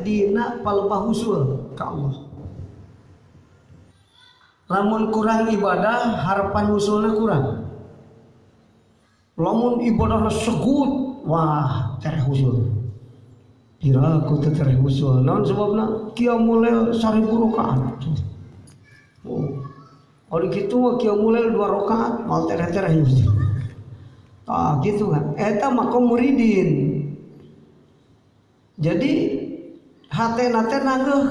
dina palebah usul ka Allah. Lamun kurang ibadah harapan usulna kurang. Lamun ibadahna segut, wah tereh usul. Kira aku tereh usul. Naon sebabna? Qiyamul lail 1000 rakaat. Oh. Kalau gitu mah qiyamul lail 2 rakaat mal tereh-tereh usul. Ah gitu kan. Eta mah muridin. Jadi hatena teh nanggeuh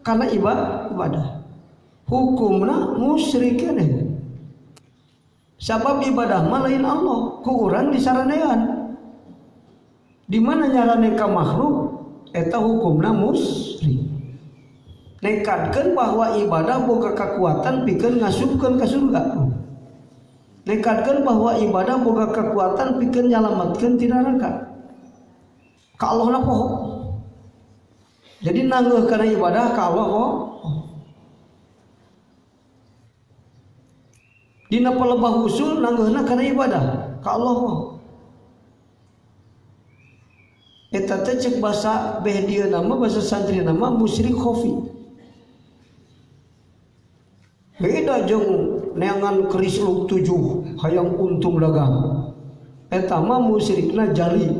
kana ibadah. Hukumna musyrik keneh. Sabab ibadah mah lain Allah, ku urang disaranean. Di mana nyarane ka makhluk eta hukumna musyrik. Nekatkeun bahwa ibadah boga kekuatan pikeun ngasupkeun ka surga. Nekatkeun bahwa ibadah boga kekuatan pikeun nyalametkeun ti neraka. Ka Allah na poho. Jadi nanggeuh kana ibadah ka Allah poho. Dina palebah usul nanggeuhna kana ibadah ka Allah poho. Eta teh cek basa behdieu nama basa santri nama musyrik khafi. Beda jeung neangan keris lug 7 hayang untung dagang. Eta mah musyrikna jali.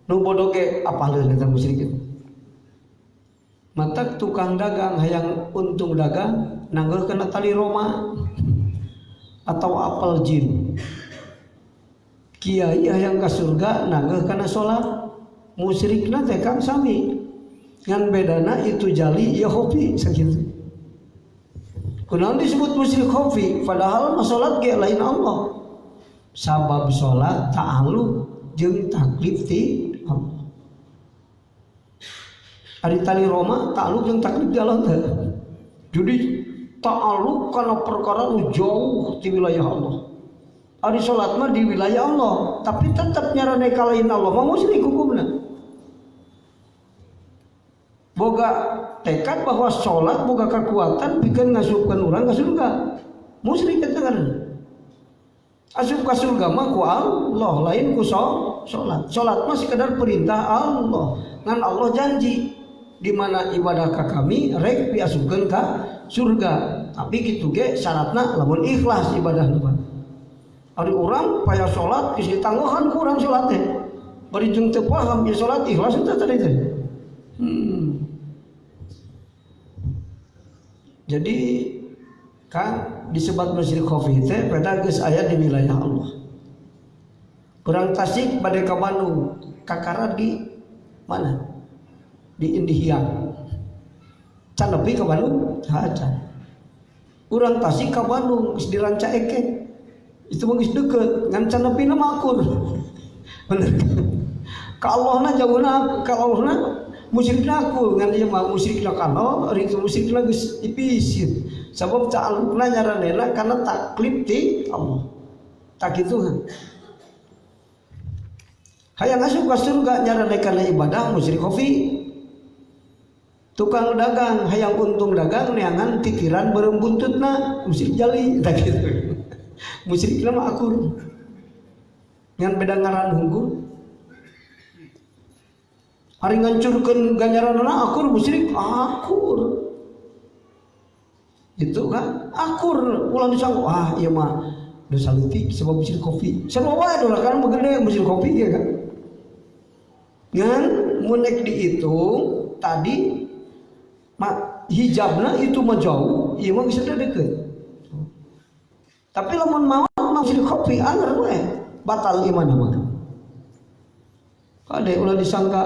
Nu bodoh ge apaleun eta musyrik itu. Matak tukang dagang hayang untung dagang nanggeuh kana tali Roma atau apel jin. Kiai hayang ka surga nanggeuh kana salat. Musyrikna teh kan sami. Ngan bedana itu jali ieu khafi sakitu. Kunaon disebut musyrik khafi? Padahal salat ge lain Allah. Sabab salat ta'alluq jeung taklif ti Allah. Ari tali Roma ta'alluq jeung taklif ti Allah teh. Jadi ta'alluq kana perkara nu jauh ti wilayah Allah. Ari salat mah di wilayah Allah, tapi tetap nyarane ka lain Allah mah musyrik hukumna. Boga tekad bahwa salat boga kekuatan pikeun ngasupkeun urang ka surga. Musyrik eta kan. Asup ka surga mah ku Allah, lain ku salat. Salat mah sekedar perintah Allah. Ngan Allah janji di mana ibadah ka kami rek piasupkeun ka surga. Tapi kitu ge syaratna lamun ikhlas ibadahna. Ari urang paya salat geus ditangguhan ku urang salat teh. Bari jeung teu paham ya salat ikhlas eta tadi teh. Jadi kan disebut musyrik khafi teh pada geus aya di wilayah Allah. Urang Tasik bade ka Bandung, kakara di mana? Di Indihiyang. Can nepi ka Bandung? Can. Urang Tasik ka Bandung geus diranca eke. Itu mah geus deukeut, ngan can nepi na makur. Bener kan? Ka Allahna jauhna, ka Allahna musyrikna aku ngan ieu mah musyrikna kana ari itu musyrikna geus ipisit. Sabab ta'alluqna nyaranena kana taklif ti Allah. Tak kitu kan. Hayang asup ka surga nyarane kana ibadah musyrik khafi. Tukang dagang hayang untung dagang neangan pikiran beureum buntutna musyrik jali tak kitu. Musyrikna mah akur. Ngan beda ngaran hunggul. Ari ngancurkeun ganjaranna akur musyrik akur. Gitu kan? Akur ulah disangka wah ieu mah dosa leutik sebab musyrik khafi. Sabab wae dosa kan begede musyrik khafi ya kan. Ngan mun nek dihitung tadi hijabna itu mah jauh, ieu mah geus deukeut. Tapi lamun mau musyrik khafi anger we batal iman mah. Kade ulah disangka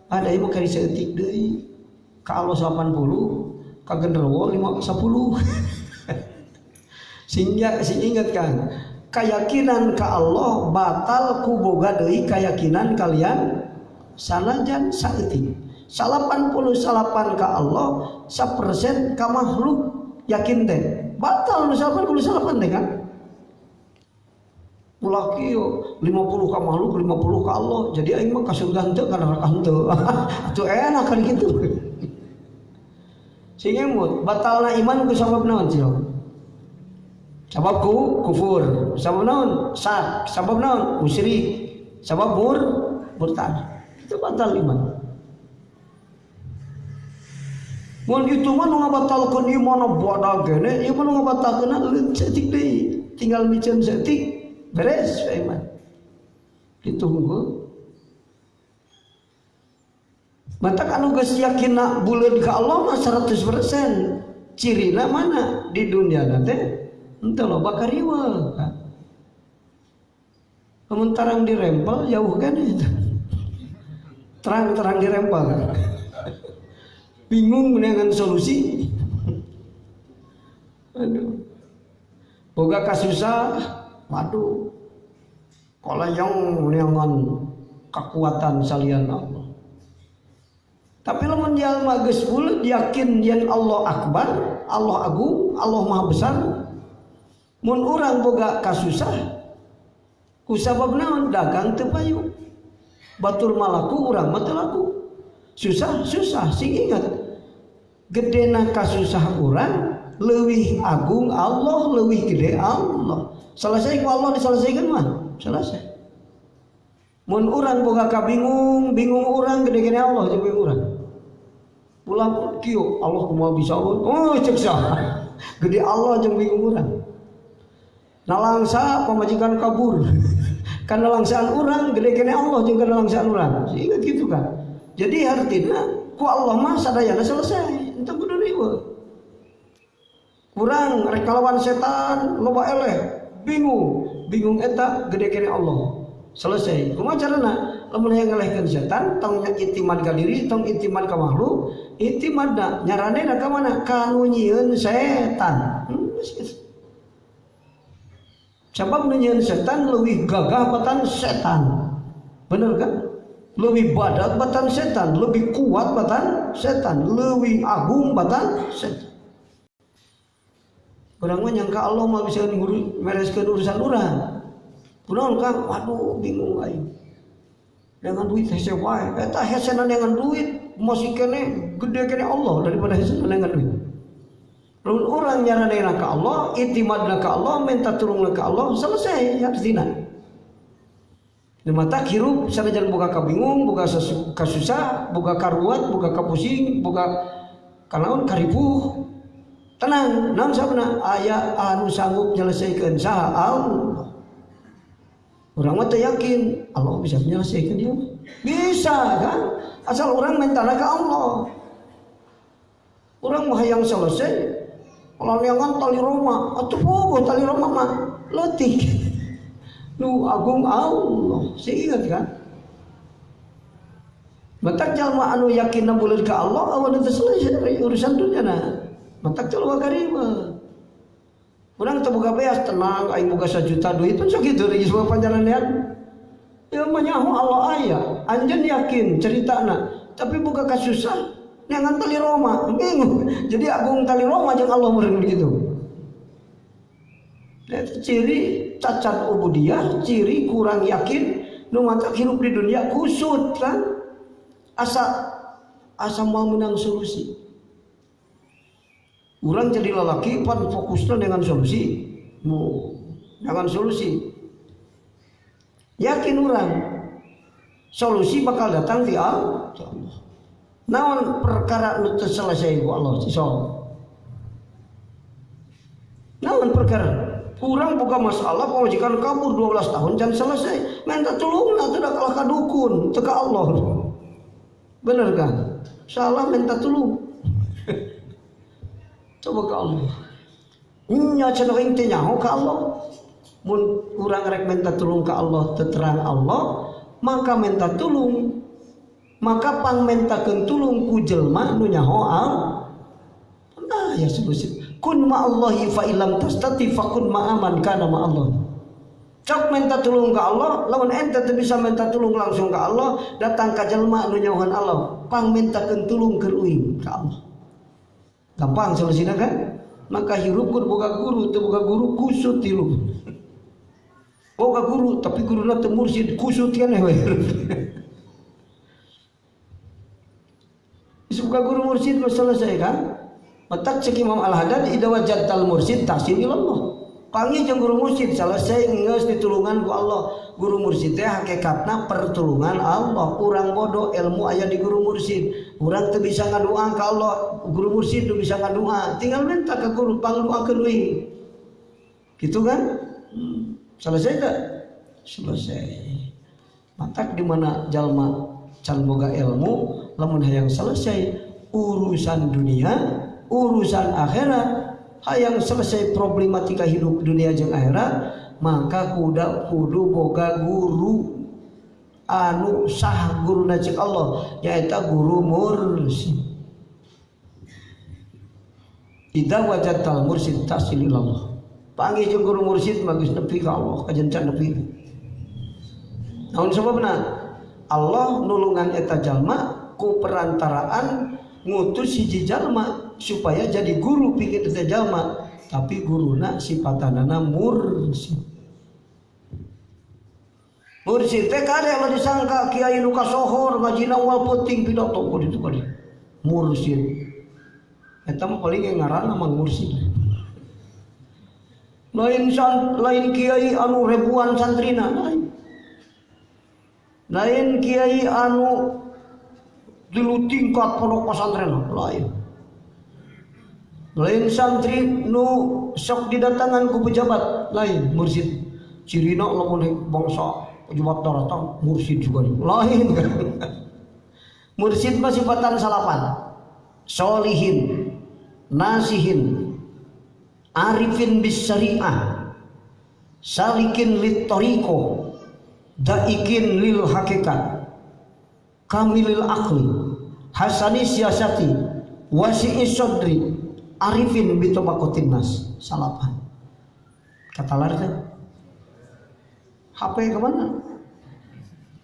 ada ieu mah kari saeutik deui. Ka Allah 80, ka genderuwo 10. Sehingga ingat kan, keyakinan ka Allah batal ku boga deui keyakinan kalian sanajan saeutik. 88 ka Allah, 1% ka makhluk yakin teh. Batal nu 88 teh kan? Ulah kieu 50 ka makhluk, 50 ka Allah. Jadi aing mah ka surga henteu ka neraka henteu. Atuh enak kan kitu. Sehingga mut batalna iman ku sabab naon cilok? Sabab kufur, sabab naon? Syak, sabab naon? Musyrik, sabab murtad. Itu batal iman. Mun itu mah nu ngabatalkeun ieu mana bodag gene, ieu mah nu ngabatalkeun leunt setik deui. Tinggal miceun setik beres iman. Kitu hungkul. Mata anu geus yakinna buleud ka Allah mah 100%. Cirina mana di dunia teh henteu loba kariweuh. Lamun tarang dirempel jauh kan itu. Terang-terang dirempel. Bingung dengan solusi. Aduh. Boga kasusah, waduh. Kolayong neangan kekuatan salian Allah. Tapi lamun jalma geus buleud yakin yen Allah akbar, Allah agung, Allah maha besar. Mun urang boga kasusah, ku sabab naon dagang teu payu. Batur malaku urang mah teu laku. Susah sing ingat. Gedena kasusah urang leuwih agung Allah, leuwih gede Allah. Selesai ku Allah diselesaikan mah, selesai. Mun urang boga kabingung, bingung urang gede-gede Allah jeung bingung urang. Pulang kieu Allah kumaha bisa oh cek saha. Gede Allah jeung bingung urang. Nalangsa pamajikan kabur. Karena langsaan urang gede-gede Allah jeung kana langsaan urang. Sehingga gitu kan. Jadi artinya ku Allah mah sadayana selesai. Entah kudu riweuh. Urang rek kalawan setan loba eleh, bingung eta gede-gede Allah. Selesai. Kumaha carana? Lamun hayang ngalehkeun setan, tong itimad ka diri, tong itimad ka makhluk, itimadna nyaranena ka mana? Ka nu nyieun setan. Sebab nu nyieun setan leuwih gagah batan setan. Bener kan? Lebih badak batan setan, lebih kuat batan setan, lebih agung batan setan. Urang mah nyangka Allah mah bisa mereskeun urusan urang. Kunaon Kang? Waduh bingung aing. Dengan duit hese wae, eta hesenan dengan duit masih kene gede kene Allah daripada hesenan dengan duit. Lamun urang nyaranena ka Allah, itimadna ka Allah, minta tulungna ka Allah, selesai artina. Mata hirup sanajan boga kabingung, boga kasusah, boga karuat, boga kapusing, boga kanaon karipuh. Tenang, naon sabna aya anu sanggup nyelesaikeun saha Allah. Urang mah teu yakin Allah bisa menyelesaikan dia. Bisa kan? Asal urang mentana ka Allah. Urang mah hayang selesai. Kalau neangan tali Roma, atuh bogoh tali Roma mah leutik. Nu agung Allah, seingat kan? Matak jalma anu yakinna buleud ka Allah, awan teu selesai urusan dunyana. Matak jalma karima. Urang teu boga beas tenang, aing boga 1 juta duit pun sakitu geus bae panjalanian. Ya mah nyaho Allah aya, anjeun yakin ceritana, tapi boga kasusah neangan tali Roma, bingung. Jadi agung tali Roma jeung Allah meureun kitu. Ciri cacat ubudiyah, ciri kurang yakin nu matak hidup di dunia kusut kan, asa mau menang solusi. Urang jadi lalaki pan fokusnya dengan solusi, dengan solusi. Yakin urang solusi bakal datang di Allah. Naon perkara nu teu selesai ku Allah sisol. Naon perkara? Urang boga masalah pamajikan kabur 12 tahun can selesai. Minta tulungna teu da kalah ka dukun, teu ka Allah. Bener kan? Salah minta tulung. Coba ke Allah. Nya cenah aing teh nyaho ka Allah. Mun urang rek minta tulung ka Allah terang Allah, maka minta tulung. Maka pang mentakeun tulung ku jelma nu nyaho Allah. Nah, ya solusi. Kun ma'allahi fa illam tastati fakun ma'aman kana ma'allah. Cok minta tulung ka Allah, lamun ente teu bisa minta tulung langsung ka Allah, datang ka jelma nu nyahoan Allah, pang mintakeun tulung keur uing ka Allah. Gampang solusina kan? Maka hirup kun boga guru, teu boga guru kusut hirup. Boga guru tapi guruna teu mursyid kusut kan we. Boga guru mursyid selesai kan? Matak cek Imam Al-Haddad idza wajadtal mursyid tahsin ilallah. Panggil jeung guru mursyid selesai geus ditulungan ku Allah. Guru mursyid teh hakikatna pertulungan Allah. Urang bodoh ilmu aya di guru mursyid. Urang teu bisa ngadoa ka Allah, guru mursyid teu bisa ngadoa, tinggal minta ke guru pangdoakeun deui. Gitu kan? Selesai tak? Selesai. Matak di mana jalma can boga ilmu, lamun hayang selesai urusan dunia, urusan akhirat, hayang selesai problematika hidup dunia jeung akhirat, maka kudu boga guru anu sah guruna cek Allah, nyaeta guru mursyid. Idza wajadtal mursyid tasil ilallah. Panggih jeung guru mursyid mah geus nepi ka Allah, kajencan nepi. Naon sababna? Allah nulungan eta jalma ku perantaraan ngutus hiji jalma supaya jadi guru pikeun eta jalma, tapi guruna sipatanana mursyid. Mursyid teh kade anu disangka kiai nu kasohor ngajina wal penting pidato ku ditu kade. Mursyid. Eta mah paling ngaranna mah mursyid. Lain kiai anu ribuan santrina lain. Lain kiai anu tilu tingkat pondok pesantren lain. Lain santri nu sok didatangan ku pejabat lain mursyid. Cirina lamun bangsa pejabat datang mursyid juga lain kan. Mursyid mah sifatan salapan, solihin, nasihin, arifin bis syariah, salikin lit tariqo, daikin lil hakikat, kamilil akli, hasani siasati, wasi'i sodri, arifin bitobakotin nas. Salapan kata larga HP kemana?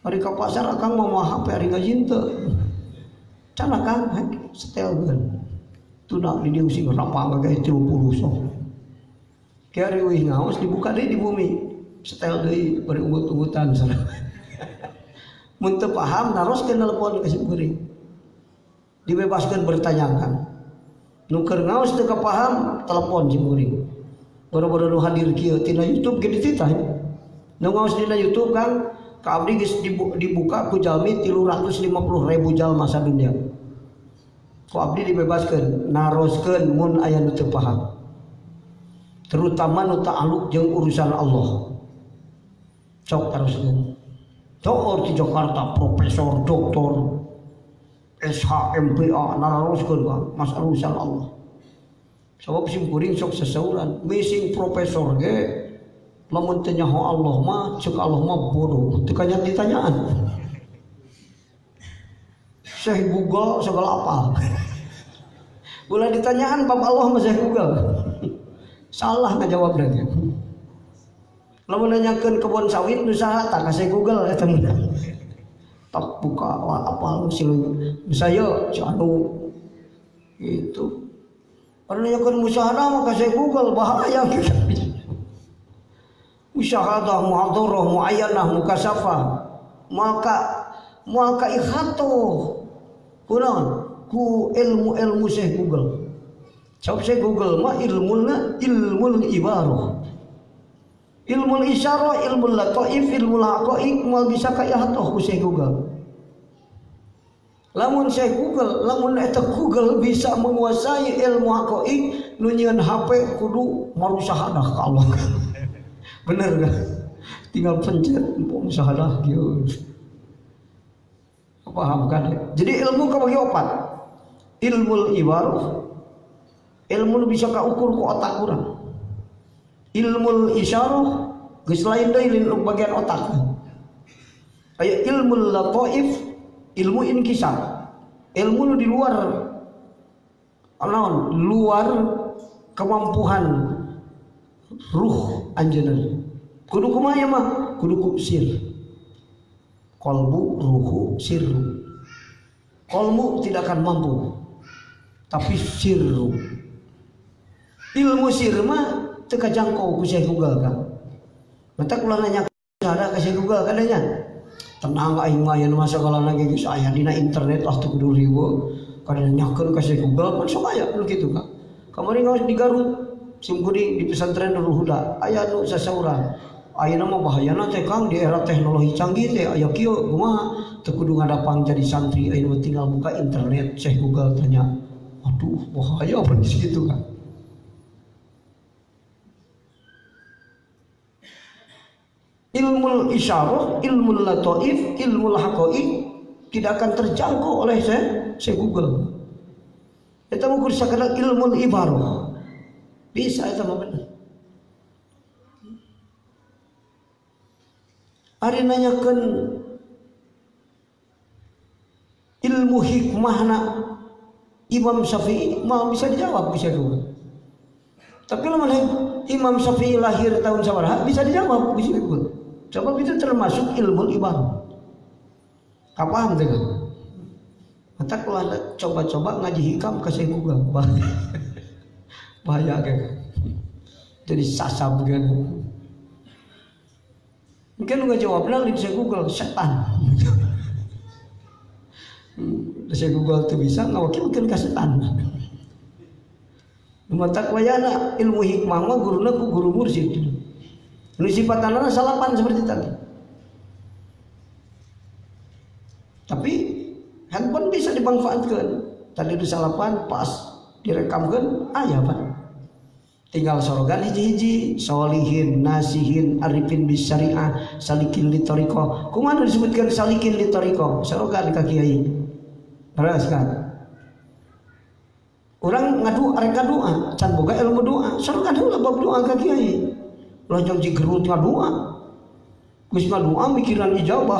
Hari ke pasar akang mau HP hari ngajin teu. Can akang setelkeun. Tuna di dieu sing rapang ge 30 sok. Kieu wih ngaos dibuka deui di bumi. Setel deui bari ungut-ungutan sana. Mun teu paham naroskeun telepon ka simkuring. Dibebaskeun bertanyakan. Nu keur ngaos teu kapaham telepon simkuring. Boro-boro nu hadir kieu tina YouTube ge dititah. Nu ngaos dina YouTube kan ka abdi geus dibuka ku jalmi 350.000 jalma sadunya. Ku abdi dibebaskeun naroskeun mun aya nu teu paham. Terutama nu ta'alluq jeung urusan Allah. Sok taroskeun. Doktor di Jakarta, profesor, doktor, SH, MPA, naroskeun masalah urusan Allah. Sabab simkuring sok sesauran, missing profesor ge lamun teu nyaho Allah mah ceuk Allah mah bodoh teu kanya ditanyaan. Syekh Google segala apa. Ulah ditanyaan bab Allah mah Syekh Google. Salah ngajawab teh. Lamun nanyakeun kebon sawit nu saha tah ka Syekh Google eta mah. Tak buka apa silu saya anu itu. Anu nanyakeun musyahadah mah ka Syekh Google bahaya gitu. Musyahadah, muhadarah, muayyanah, mukasafah, maka ikhatoh kunaon ku ilmu Syekh Google. Sabab Syekh Google mah ilmuna ilmul ibarah, ilmul isyarah, ilmul lataif, ilmul haqaiq moal bisa ka ikhatoh ku Syekh Google. Lamun Syekh Google, lamun eta Google bisa menguasai ilmu haqaiq, nu nyieun HP kudu marusyahadah ka Allah. Bener kan? Tinggal pencet musyahadah gitu. Paham kan? Jadi ilmu kabagi opat. Ilmul ibarah, ilmu bisa kaukur ku otak urang. Ilmul isyarah geus lain deui lin bagian otak. Aya ilmul lataif, ilmu inkisar. Ilmu nu di luar naon? Luar kemampuan ruh anjeunna. Kudu kumaha mah? Kudu ku sir. Qalbu, ruhu, sirru. Qalbu tidak akan mampu. Tapi sirru. Ilmu sir mah teu kajangkau ku Syekh Google kan. Mata kula nanya ada ka Syekh Google kadanya. Tenang aing mah aya mah sagalana ge geus aya dina internet lah teu kudu riweuh. Kadang nyakeun ka Syekh Google kan sok aya nu kitu kan. Kamari ngaos di Garut simkuring di pesantren Nurul Huda aya nu sasaurang Ayeuna mah bahayana teh Kang di era teknologi canggih teh aya kieu kumaha teu kudu ngadapang jadi santri ayeuna tinggal buka internet cek Google tanya. Aduh bahaya apa gitu kan. Ilmu isyarah, ilmu lataif, ilmu haqaiq tidak akan terjangkau oleh saya Google. Eta mah kudu sakadar ilmu ibarah. Bisa eta mah bener. Ari nanyakeun ilmu hikmahna Imam Syafi'i mah bisa dijawab bisa juga. Tapi lamun Imam Syafi'i lahir tahun sabaraha bisa dijawab bisa juga. Sebab itu termasuk ilmu ibadah. Kapaham teh kan? Mata kalau Anda coba-coba ngaji hikam kasih Google bahaya kan. Jadi sasab kan. Mungkin nggak jawabnya di Google setan. Saya Google tuh bisa ngawakilkeun ka setan. Mata wayana ilmu hikmah mah guruna ku guru mursyid. Nu sifatana salapan seperti tadi. Tapi handphone bisa dimanfaatkan. Tadi di salapan pas direkamkeun aya Pak. Tinggal sorogan hiji-hiji, solihin, nasihin, arifin bis syariah, salikin li thariqah. Kumaha disebutkan salikin li thariqah? Sorogan ka kiai. Terus kan. Orang ngadu arek doa, can boga ilmu doa. Sorogan heula bab doa ka kiai. Lajang jigerut ngadoa. Geus ngadoa mikiran ijabah.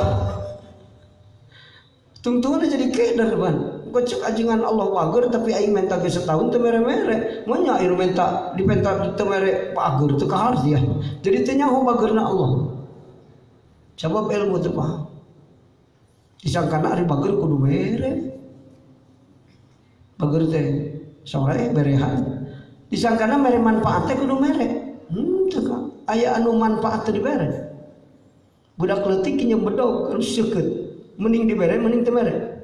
Tungtungan jadi keder ban. Kocok ajengan Allah wager tapi aing minta ge setahun teu mere-mere. Manya aing minta dipenta teu mere pager teu kahar dia. Jadi teu nyaho bagerna Allah. Sabab ilmu teu paham. Disangkana ari bager kudu mere. Bager teh sore berehan. Disangkana mere manfaat teh kudu mere. Teu ka. Aya anu manfaat teu dibere. Budak leutik nyem bedog anu seukeut. Mending dibere mending teu mere.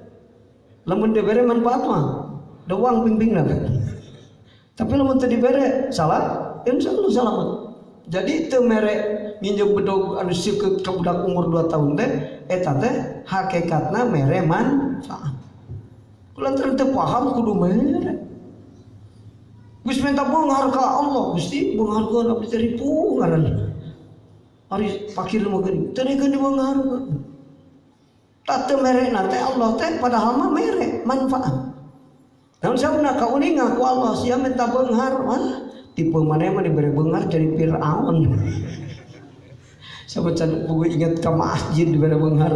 Lamun dibere manfaat mah doang ping-pingna kan. Tapi lamun teu dibere salah, insyaallah selamat. Jadi teu mere nginjem bedog anu seukeut ka budak umur 2 tahun teh eta teh hakikatna mere manfaat. Kulantaran teu paham kudu mere. Geus minta beunghar ka Allah, Gusti beungharkeun abdi teh ripuh ngaran. Ari fakir mah geuning, teu dikeun dibeungharkeun. Tatu mere nate Allah teh padahal mah mere manfaat. Namun sabuna kauningan ku Allah sia minta beunghar mah tipe maneh mah dibere beunghar jadi Firaun. Sabab can buku ingat ka masjid dibere beunghar.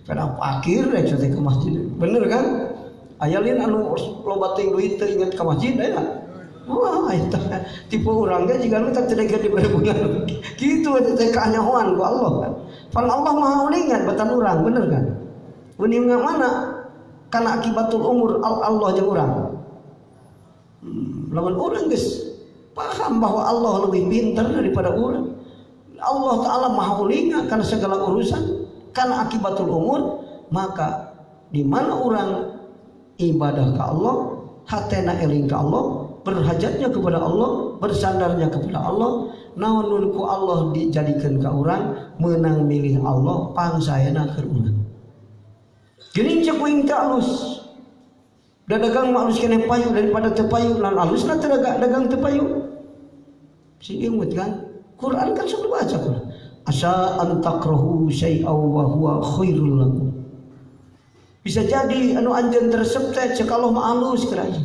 Pada fakir rek teh ka masjid. Bener kan? Aya lain anu loba teuing duit teu ingat ka masjid aya. Wah eta tipe urang ge jiga nu tak teu dibere beunghar. Kitu teh kanyahoan ku Allah kan. Pan Allah maha ulingan batan urang bener kan? Uning mana? Karena akibatul umur Allah jeung urang. Lamun urang geus paham bahwa Allah lebih pintar daripada urang. Allah Ta'ala maha ulingan karena segala urusan. Karena akibatul umur, maka di mana urang ibadah ke Allah, hatena eling ke Allah, berhajatnya kepada Allah, bersandarnya kepada Allah, naon ku Allah dijadikan ka urang menang milih Allah pangsayana keur urang. Geuning cek kuing teh alus. Da dagang mah alus keneh payu daripada teu payu lan alusna teh dagang teu payu. Si imut kan Quran kan sok dibaca Quran. Asa an takrahu syai'aw wa huwa khairul lakum. Bisa jadi anu anjeun resep teh cek Allah mah alus keranya.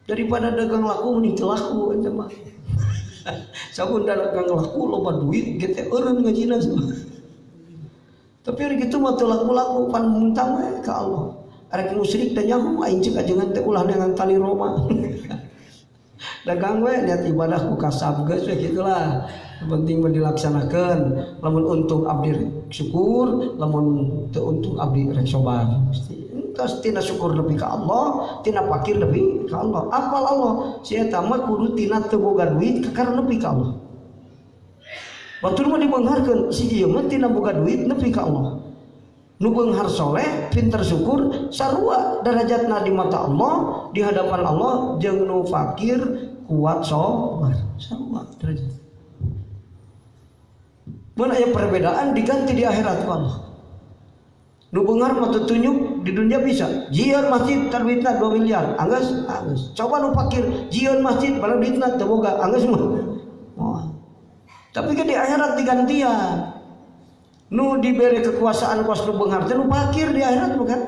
Daripada dagang laku mending laku eta mah. Sabun dagang laku loba duit ge teh eureun ngajina semua. Tapi ari kitu mah teu laku-laku pan muntang we ka Allah. Arek musyrik teh nyaho aing cek ajengan teh ulah dengan tali Roma. Dagang we niat ibadah ku kasab geus we kitulah. Penting mah dilaksanakeun. Lamun untung abdi syukur, lamun teu untung abdi rek sobar. Terus tina syukur lebih ke Allah, tina fakir lebih ke Allah. Apal Allah, si eta mah kudu tina teu boga duit karena lebih ke Allah. Batur mah dibeungharkeun si ieu mah tina boga duit nepi ka Allah. Nu beunghar soleh, pinter syukur, sarua derajatna di mata Allah, di hadapan Allah jeung nu fakir kuat sabar. Sarua derajat. Mun aya perbedaan diganti di akhirat ku Allah. Nu beunghar mah tunjuk di dunia bisa. Jieun masjid terbitna 2 miliar, anggeus. Coba nu fakir, jieun masjid bala duitna teu boga, anggeus mah. Oh. Tapi kan di akhirat digantian. Nu diberi kekuasaan kuas nu beunghar teh nu fakir di akhirat bukan?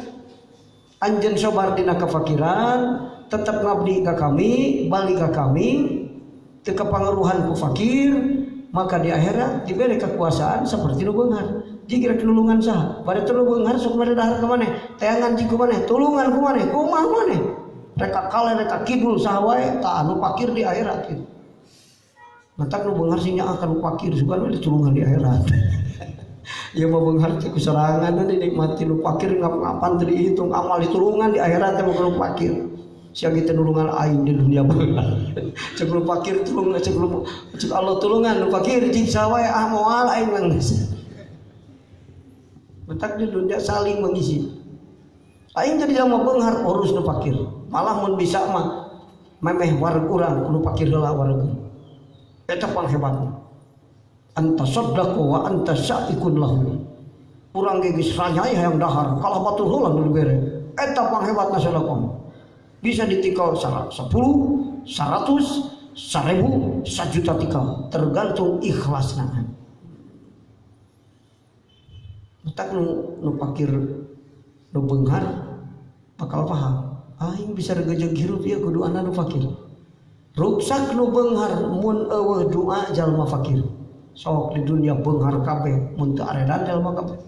Anjeun sabar dina kefakiran, tetap ngabdi ka kami, balik ka kami, teu kapangaruhan ku fakir, maka di akhirat diberi kekuasaan seperti nu beunghar. Jika tulungan sah, pada tulungan harus kepada dahar ke mana? Tayangan jiku mana? Tulungan ke mana? Kumah mana? Reka kala reka kidul sah wae, tak anu fakir di akhirat gitu. Matak nu beunghar sing nya akan fakir sugan ditulungan di akhirat. Ya mau beunghar teh kusarangan dinikmati nu fakir ngap-ngapan teu dihitung amal ditulungan di akhirat teh nu fakir. Sia kitu nulungan aing di dunia beunghar. Cek nu fakir tulungan cek Allah tulungan nu fakir cing sah wae moal aing geus. Mentak di dunia saling mengisi. Aing jadi jelema beunghar urus nu fakir. Malah mun bisa mah memeh wareg urang nu fakir heula wareg. Eta panghebatna. Anta saddaqu wa anta sa'ikun lahu. Urang ge geus ranyai hayang dahar, kalah batur heula nu dibere. Eta panghebatna sedekah. Bisa ditikal 10, 100, 1000, 1 juta tikal, tergantung ikhlasna. Tak nu fakir nu beunghar bakal paham aing bisa regejeg hirup ya kudu ana nu fakir. Ruksak nu beunghar mun eueuh doa jalma fakir sok di dunia beunghar kabeh mun teu aredan jalma kabeh.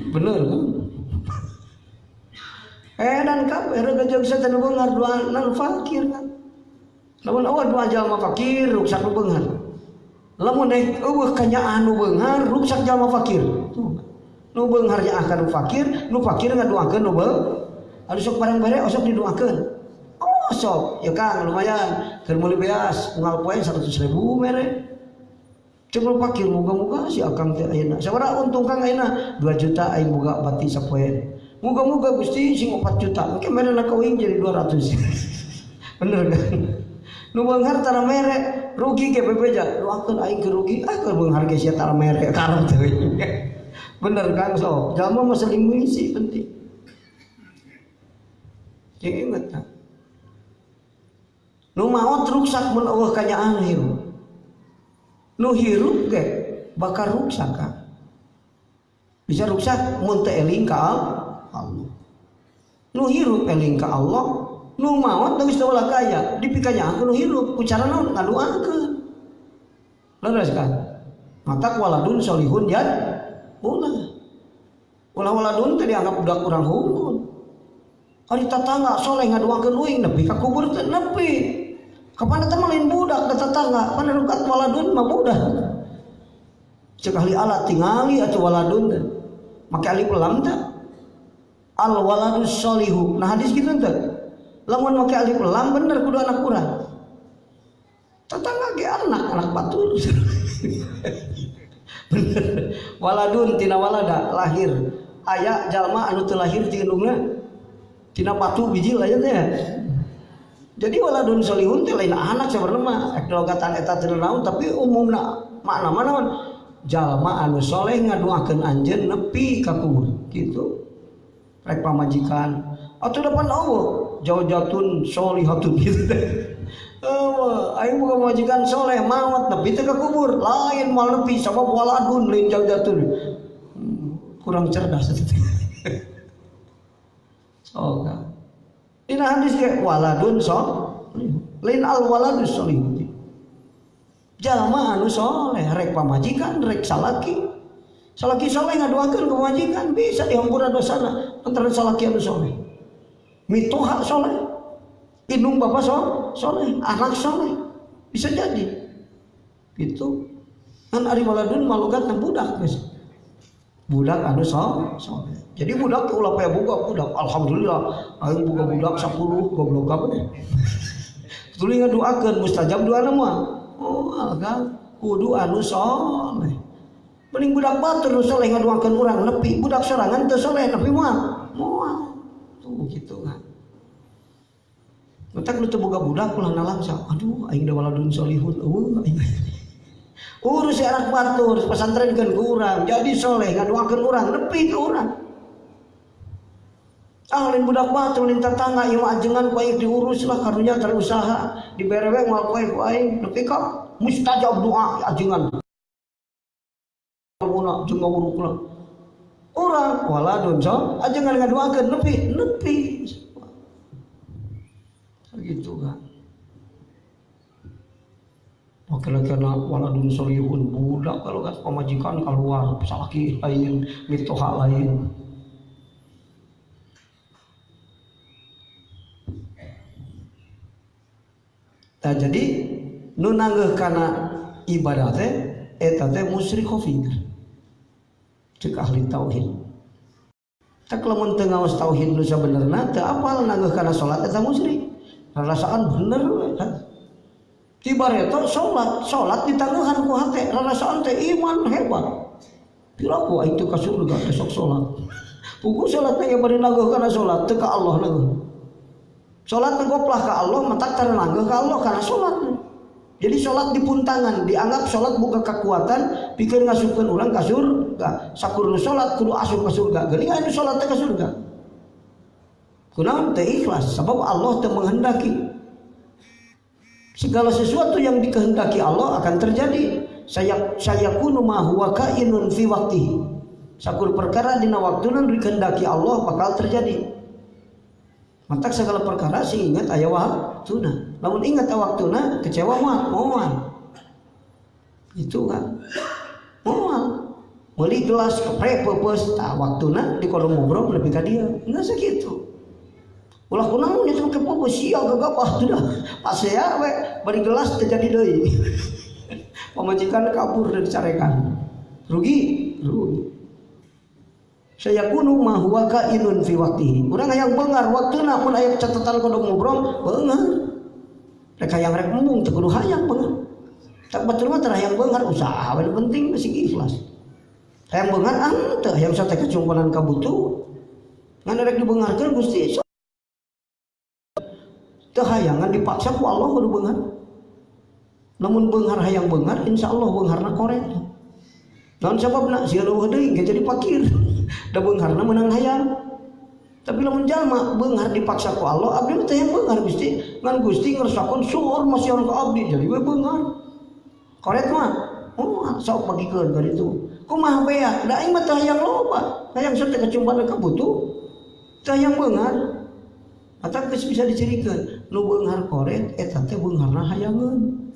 Bener kan? Dan kabeh regejeg sateu nu beunghar doa nu fakir kan. Lamun eueuh doa jalma fakir ruksak nu beunghar. Lamun daek eueuh kanyaan nu beunghar ruksak jalma fakir. Nu beunghar nya akan nu fakir ngadoakeun nu beunghar. Anu sok bareng-bareng osok didoakeun. Oh, sok ya Kang lumayan keur meuli beas unggal poe 100.000 mere. Cek nu fakir muga-muga si akang teh ayeuna. Sabaraha untung Kang ayeuna 2 juta aing boga bati sapoe. Muga-muga Gusti sing 4 juta engke mere na kawin jadi 200. Bener kan? Nu beunghar tara mere rugi ge bebeja doakeun aing keur rugi keur beunghar ge sia tara mere karep teuing. Bener kan sok jalma mah saling mengisi penting. Jeung inget kan nu maot ruksak mun eueuh kanyaan hirup nu hirup ge bakal ruksak kan bisa ruksak mun teu eling ka Allah nu hirup eling ka Allah nu maot geus teu ulah kaya dipikanya nu hirup ku cara naon ngadoakeun leres kan matak waladun solihun yad ulah waladun teh dianggap budak urang hungkul ari tatangga soleh ngadoakeun uing nepi ka kubur teh nepi kapan eta mah lain budak da tatangga pan rukat waladun mah budak cek ahli alat tingali atuh waladun teh make alif lam teh al waladus solihu nah hadis kitu teh lamun make alif lam bener kudu anak urang tetangga ge anak batur bener waladun tina walada lahir aya jalma anu teu lahir ti indungna tina batu biji lain teh jadi waladun solihun teh lain anak sabarna mah ekdogatan eta teu naon tapi umumna makna naon jalma anu soleh ngadoakeun anjeun nepi ka kubur kitu rek pamajikan atuh depan Allah jaujatun solihatun gitu aing boga majikan soleh maot nepi teh ka kubur lain mal nepi sabab waladun lain jaujatun kurang cerdas eta oke ini hadis ge waladun lain al waladus solih jalma anu soleh rek pamajikan rek salaki soleh ngadoakeun ka pamajikan bisa dihampura dosana antara salaki anu soleh mitoha soleh indung bapak soleh anak soleh bisa jadi gitu kan ari waladun malugat nang budak guys budak anu soleh jadi budak teh ulah paya boga budak alhamdulillah aing boga budak 10 goblok kabeh tuluy ngadoakeun mustajab doana mah oh alga kudu anu soleh mending budak batur nu soleh ngadoakeun urang nepi budak sorangan teu soleh nepi moal tuh gitu kan mentak nu teu boga budak ulah nalangsa aduh aing da waladun solihun Urus anak batur pesantren kan kurang jadi soleh ngaduakeun urang nepi ke urang. Lain budak batur lain tetangga ieu ajengan ku aing diurus lah karunya terusaha diberewe moal poe ku aing nepi ka mustajab doa ajengan. Muna jeung ngawurukna. Urang waladun so ajengan ngaduakeun nepi. Begitu kan. Wakil-wakilna waladun solihun budak kalau kan pamajikan keluar salaki lain mitoha lain. Nah jadi nu nanggeuh kana ibadah teh eta teh musyrik kafir. Cek ahli tauhid. Tak lamun teu ngaos tauhid nu sabenerna teu apal nanggeuh kana salat eta musyrik. Rarasaan bener we kan. Tibareta salat ditangguhan ku hate rarasaan teh iman hebat. Pilaku itu ka surga besok salat. Pugu salat teh bari nanggeuh kana salat teu ka Allah nanggeuh. Salat ngoplah ka Allah matak tara nanggeuh ka Allah kana salat. Jadi salat dipuntangan dianggap salat boga kekuatan pikeun ngasupkeun urang ka surga. Sakurna salat kudu asup ka surga. Geuning anu salat teh ka surga. Kunaon teu ikhlas sabab Allah teu menghendaki. Segala sesuatu yang dikehendaki Allah akan terjadi. Saya kunu ma huwa kainun fi waqtihi. Sakur perkara dina waktuna dikehendaki Allah bakal terjadi. Mantak segala perkara sing ingat aya waktuna. Lamun ingat waktuna kecewa moal. Itu kan. Moal. Meuli gelas kepre peupeus tah waktuna di kolom ngobrol lebih ka dieu. Enggak sakitu. Ulah kunaon nya teh kepepeus sia gagapah teh dah. Pasea we bari gelas teh jadi deui. Pamajikan kabur dan dicarekan. Rugi. Saya kuno mah huwa kainun fi waqtihi. Urang hayang beungar waktuna pun aya catatan kodong ngobrol beungar. Rek hayang rek mung teu kudu hayang beungar. Tak batur mah teu hayang beungar usaha we penting masih ikhlas. Hayang beungar teu hayang sateh kacumpulan kabutuh. Ngan rek dibeungarkeun Gusti teu hayangan dipaksa ku Allah kudu beungar. Namun beungar hayang beungar insyaallah beungarna korek. Naon sababna sieun eueuh deui ge jadi fakir. Da beungarna meunang hayang. Tapi lamun jalma beungar dipaksa ku Allah, abdi teh hayang beungar Gusti. Ngan Gusti ngersakon suur masih orang ka abdi jadi we beungar. Korek mah sok bagikeun ka ditu. Kumaha bea? Da aing mah teh hayang loba. Hayang sateh kacumpan kabutuh. Teh hayang beungar. Atau bisa dicirikeun nu beungar korek eta teh beungarna hayangeun.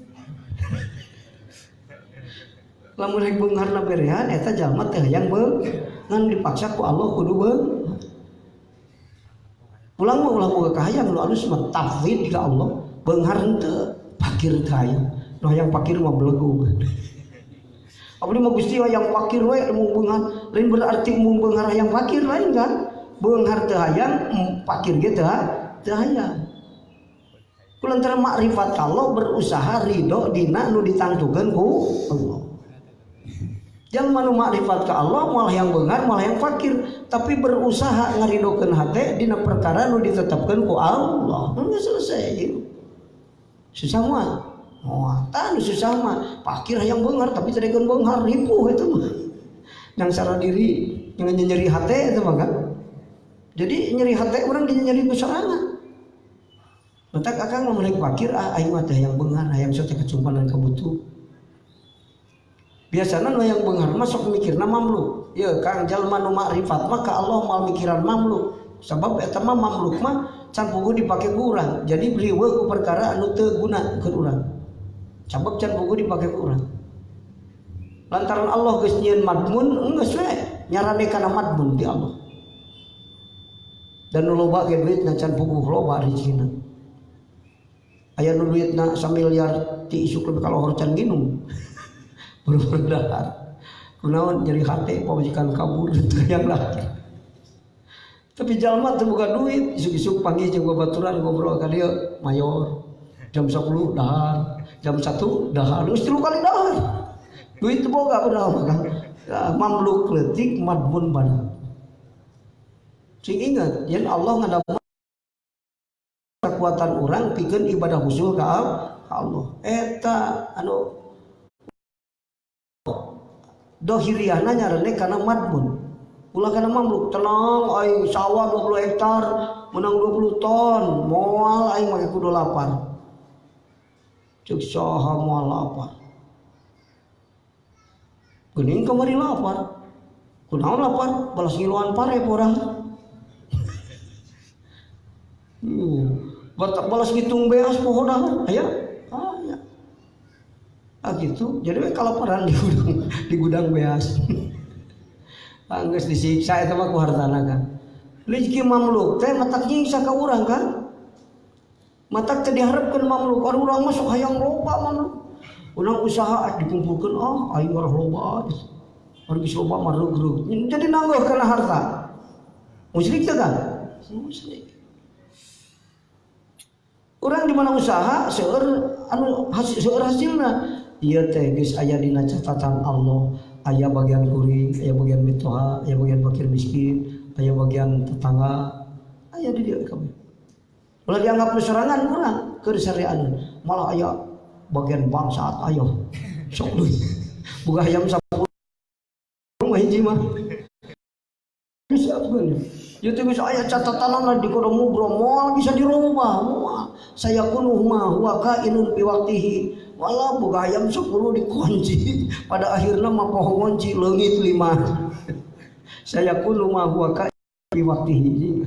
Lamun rek beungarna berehan eta jalma teh hayang ngan dipaksa ku Allah kudu beungar. Ulang boga kahayang nu alus mah tafwid ka Allah. Beungar henteu, fakir teh hayang. Nu hayang fakir mah belegu. Abdi mah Gusti hayang fakir we mung beungar, lain berarti mung beungar hayang fakir lain kan? Beunghar teu hayang, fakir ge teu hayang. Kulantaran makrifat Allah berusaha ridho dina nu ditangtukeun ku Allah. Jalma nu makrifat ka Allah moal hayang beunghar, moal hayang fakir, tapi berusaha ngaridokeun hate dina perkara nu ditetepkeun ku Allah. Nu selesai. Susah mah. Moal tah nu susah mah. Fakir hayang beunghar tapi teu dekeun beunghar ripuh itu mah. Yang salah diri, yang nyeri hate itu mah kan. Jadi nyeri hati orang dia nyeri kesorangan. Matak akang mau mulai fakir aing mah teh yang beungar, hayang sok kacumpan kabutuh. Biasana nu yang beungar mah sok mikirna mamluk. Ye Kang jalma nu makrifat mah ka Allah moal mikiran mamluk. Sabab eta mah mamluk mah can puguh dipake ku urang. Jadi beliweuh ku perkara anu teu guna keur urang. Sabab can puguh dipake ku urang. Lantaran Allah geus nyieun madmun geus we nyarane kana madmun di Allah. Dan nu loba ge duitna can puguh loba rezekina. Aya nu duitna 1 miliar ti isuk lebih kalohor can nginum. Buru-buru dahar. Kunaon nyeri hate pamajikan kabur teu hayang dahar. Tapi jalma teu boga duit, isuk-isuk panggih jeung babaturan ngobrol ka dieu mayor. Jam 10 dahar, jam 1 dahar, geus 3 kali dahar. Duit teu boga padahal mah mamluk leutik madmun badan. Sing ingat, yen Allah ngadamu kekuatan orang pikeun ibadah khusyuk ka Allah. Eta anu dohiriahna nyarane kana madmun. Ulah kana mamluk tenang aing sawah 20 hektar menang 20 ton moal aing make kudu lapar. Cek saha moal lapar. Geuning kamari lapar. Kunaon lapar? Balas ngiluan pare porang. Balas ngitung beas pohodahan aya. Aya. Gitu. Jadi kalaparan di gudang beas. Anggeus disiksa eta mah ku hartana kan. Rezeki mamluk teh matak nyiksa ka urang kan. Matak teh diharapkeun mamluk, urang mah sok hayang loba mamluk. Urang usaha dikumpulkeun aing mah loba. Ari geus loba mah reug-reug. Jadi nangguh kana harta. Musyrik teh kan? Musyrik. Urang di mana usaha seueur seueur hasilna. Ieu teh geus aya dina catatan Allah. Aya bagian kuring, aya bagian mitoha, aya bagian fakir miskin, aya bagian tetangga, aya di dieu kabeh. Ulah dianggap serangan kurang keur syariatan, malah aya bagian bangsat ayo. Sok deui. Boga hayam 10 mah hiji mah. Bisa bener. Ieu teh bisa aya catatanna di kodo mubro moal bisa dirubah moal. Saya kunuh ma huwa kainun fi waqtihi. Malah boga ayam 10 dikunci pada akhirnya mah poho ngunci leungit 5. Saya kudu mah huwa ka fi waqtihi.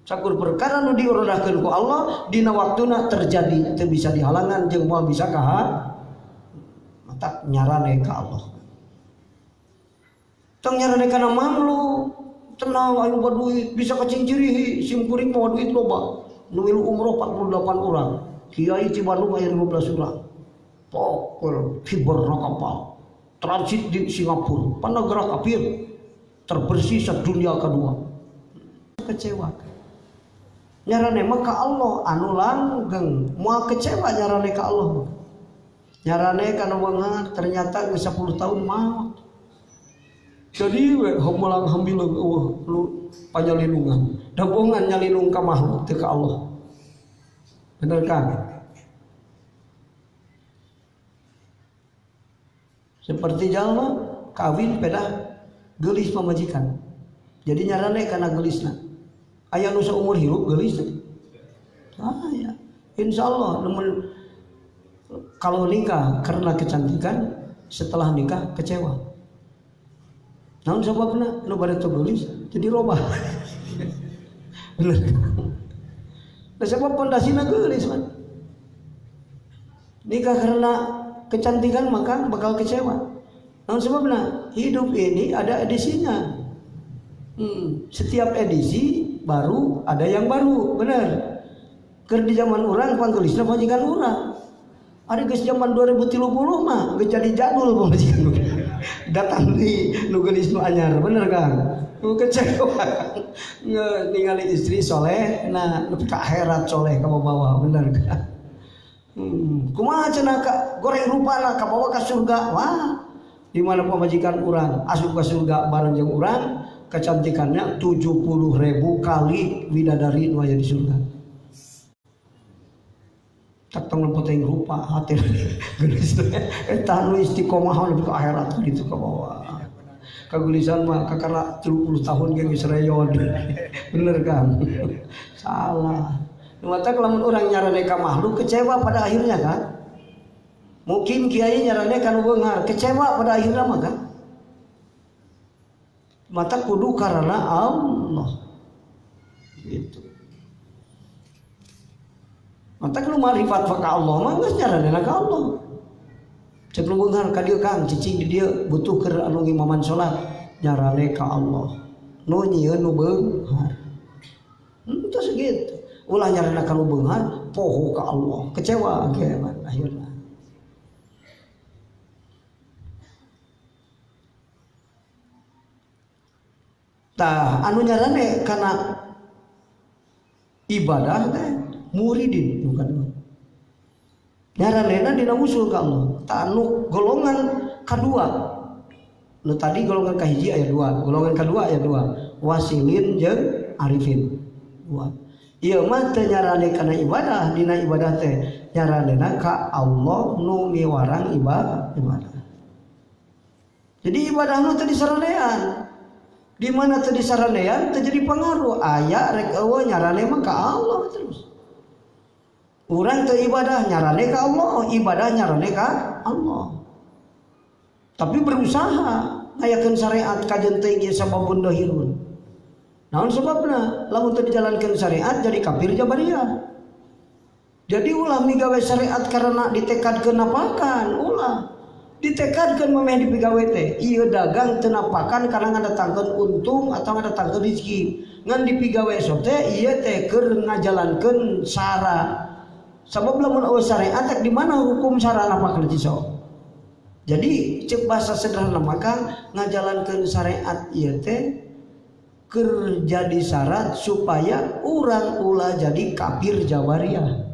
Sakur perkara nu diuradahkeun ku Allah dina waktuna terjadi teu bisa dihalangan jeung moal bisa kaha mata nyarane ka Allah. Tong nyarane kana mamlu tenang anu duit bisa kacingcirihi sim kuring mau duit loba. Nu milu umroh 48 orang. Kiai di Bandung aya 15 orang. Pokol fiber kapal transit di Singapura panegara kafir terbersih sedunia kedua. Kecewa nyarane mah ka Allah anu langgeng moal kecewa nyarane ka Allah nyarane kana beunghar ternyata geus 10 tahun maot jadi we heumelang hambileung lu panyalindungan dagongan nyalindung ka makhluk teu ka Allah bener kan. Seperti jalma kawin pedah geulis pamajikan. Jadi nyarane kana geulisna. Aya nu saumur hirup geulis teh. Aya. Insyaallah namun kalau nikah karena kecantikan setelah nikah kecewa. Namun sebabna nu bade teu geulis jadi robah. Bener. Nah, sebab pondasina geulis man. Nikah karena kecantikan maka bakal kecewa. Namun sebabnya hidup ini ada edisinya. Setiap edisi baru ada yang baru, benar. Keur di zaman urang panggelisna majikan urang. Ari geus zaman 2030 mah geus jadi jadul pamajikan urang. Datang di nu geulis nu anyar, bener kan? Nu kecewa. Ningali istri soleh, nah nepi ka akhirat soleh ka bawah, bener kan? Kumaha cenah ka goreng rupana ka bawa ka surga. Wah, di mana pamajikan urang asup ka surga bareng jeung urang kecantikannya 70.000 kali widadari nu aya di surga. Tak tong penting rupa hati geulis eta nu istiqomah lebih ke akhirat gitu ka bawah. Kagulisan mah kakara 30 tahun ge geus reyon. Bener kan? Salah. Mata lamun orang nyarane ka makhluk kecewa pada akhirnya kan. Mungkin kiai nyarane kan beunghar kecewa pada akhirnya mah kan. Mata kudu karena Allah. Gitu. Mata lu marifat ka Allah mah geus nyarane ka Allah. Cek lu beunghar ka dieu Kang cicing di dieu butuh keur anu ngimaman salat nyarane ka Allah. Nu nyieun nu beunghar. Itu segitu. Ulah nyarana kalau beunghar poho ka Allah kecewa ge akhirna. Tah anu nyarane kana ibadah teh muridin bukan nyaranena dina usul ka Allah. Tah anu golongan kadua nu tadi golongan kahiji aya 2 golongan kedua aya 2 wasilin jeung arifin 2. Ieu mah teu nyarane kana ibadah, dina ibadah teh nyaranena ka Allah nu ngiwarang ibadah. Jadi ibadahna teu disaranean. Di mana teu disaranean terjadi pengaruh aya rek eueuh nyarane mah ka Allah terus. Urang teu ibadah nyarane ka Allah, ibadah nyarane ka Allah. Tapi berusaha ngayakeun syariat kajen teh ieu sababun dahirun. Naon sebabna? Lamun teu dijalankeun syariat jadi kafir jabariyah. Jadi ulah migawe syariat karena ditekadkeun napakan, ulah ditekadkeun memeh dipigawe teh ieu dagang teu napakan karena ngadatangkeun untung atau ngadatangkeun rezeki ngan dipigawe esok teh ieu teh keur ngajalankeun syara sabab lamun eueuh syariat teh di mana hukum syara napakan sok. Jadi cek bahasa sederhana maka ngajalankeun syariat ieu teh keur jadi syarat supaya urang ulah jadi kafir jabariyah.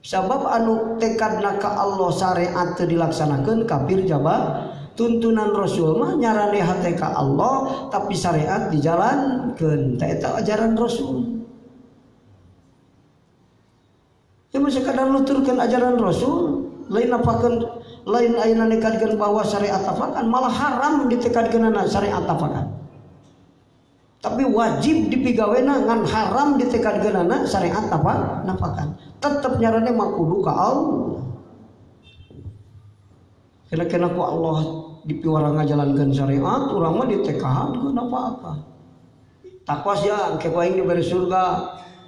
Sabab anu tekadna ka Allah syariat teu dilaksanakeun kafir jaba. Tuntunan Rasul mah nyarane hate ka Allah tapi syariat dijalankeun. Tah eta ajaran Rasul. Cuma sekadar nuturkeun ajaran Rasul, lain apakeun lain ayeuna nekadkeun bahwa syariat apakan malah haram ditekadkeunana syariat apakan. Tapi wajib dipigawena ngan haram ditekadkeunana syariat apa napakan. Tetep nyarane mah kudu ka Allah. Kena-kena ku Allah dipiwara ngajalankeun syariat urang mah ditekadkeun apa-apa. Takwa sia engke ku aing diberi surga.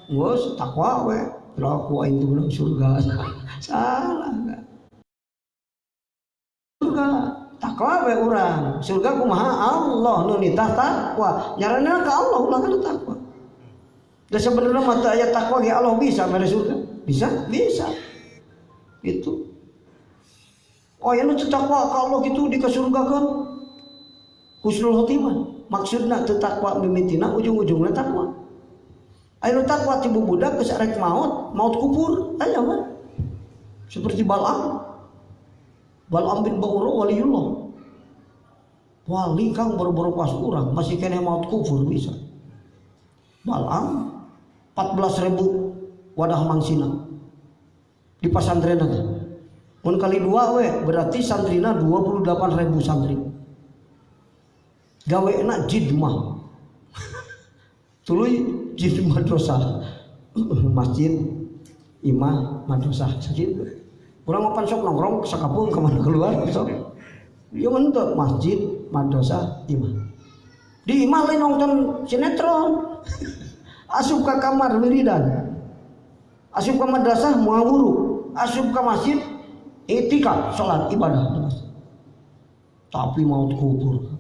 Geus takwa we. Kira ku aing teu meunang surga. Salah enggak. Surga takwa we urang. Surga kumaha Allah nu nitah takwa. Nyaranna ka Allah ulah kana takwa. Da sebenarnya mata ayat takwa ge Allah bisa mere surga. Bisa? Bisa. Itu. Oh ya nu takwa ka Allah gitu dikasurgakeun. Husnul khotimah. Maksudna teu takwa mimitina ujung-ujungna takwa. Anu takwa ti budak geus arek maut kubur aya mah. Seperti Bal'am bin Ba'ura waliullah. Wali kang boro-boro pas urang masih kena maut kubur bisa. Bal'am 14.000 wadah mangsina di pasantren teh. Mun kali 2 we berarti santrina 28.000 santri. Gaweena jidmah. Tuluy jid madrasah. Masjid imah madrasah sakitu. Urang mapan sok nongkrong sakapeung ka mana keluar sok. Ieu mentok masjid madrasah imah. Di imah lain nonton sinetron. Asup ka kamar wiridan. Asup ka madrasah moal guru. Asup ka masjid itikaf salat ibadah. Tapi maut kubur.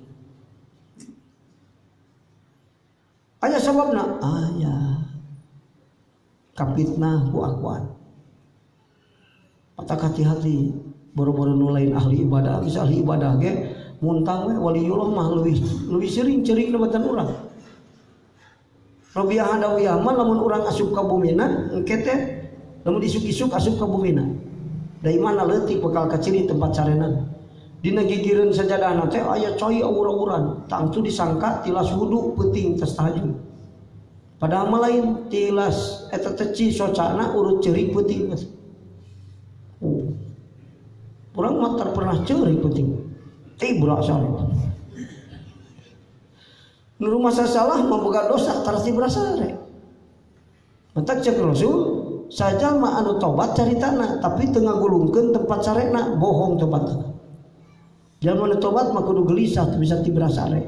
Aya sababna? Aya. Kapitnah ku akuan. Patak hati-hati boro-boro nu lain ahli ibadah, bisa ahli ibadah ge muntang we waliullah mah leuwih sering ceuring nebatan urang. Robiah hadawiyah mah lamun urang asup ka bumina engke teh lamun isuk-isuk asup ka bumina. Da imana leutik bekal ka ciri tempat carena. Dina gigireun sajadahna teh aya coy awur-awuran, tangtu disangka tilas wudu penting tes tahajud. Padahal mah lain tilas eta teh ci socana urut ceurik penting. Urang mah pernah ceurik penting. Tibra saleh. Nu masa salah memboga dosa tarsi berasare. Matak cek Rasul saja mah anu tobat caritana tapi teu ngagulungkeun tempat sarena bohong tempatna. Jalma nu tobat mah kudu gelisah teu bisa ti berasare.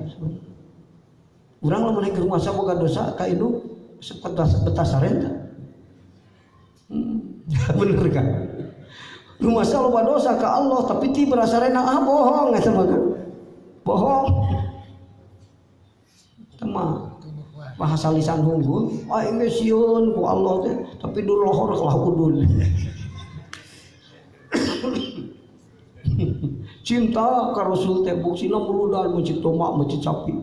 Urang lamun ke rumah boga dosa ka indung sepet betas sarenta. Bener kan? Rumah loba dosa ka Allah tapi ti berasarena bohong eta mah kan. Bohong. Tema bahasa lisan unggul, aing geus sieun ku Allah teh, tapi dulu lohor kalah udun. Cinta ka Rasul teh buksina muludan mencit tomak mencit sapi.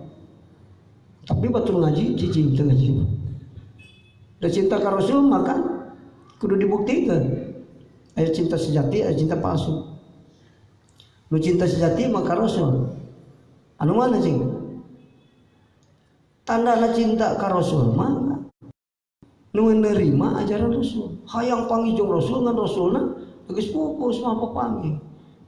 Tapi batul ngaji cicing teu ngaji. Da cinta ka Rasul maka kudu dibuktikan. Aya cinta sejati, aya cinta palsu. Nu cinta sejati maka Rasul. Anu mana cing? Tandana cinta ka Rasul mah nu nerima ajaran Rasul. Hayang panggijung Rasul ngan Rasulna geus pupus mah papanggih.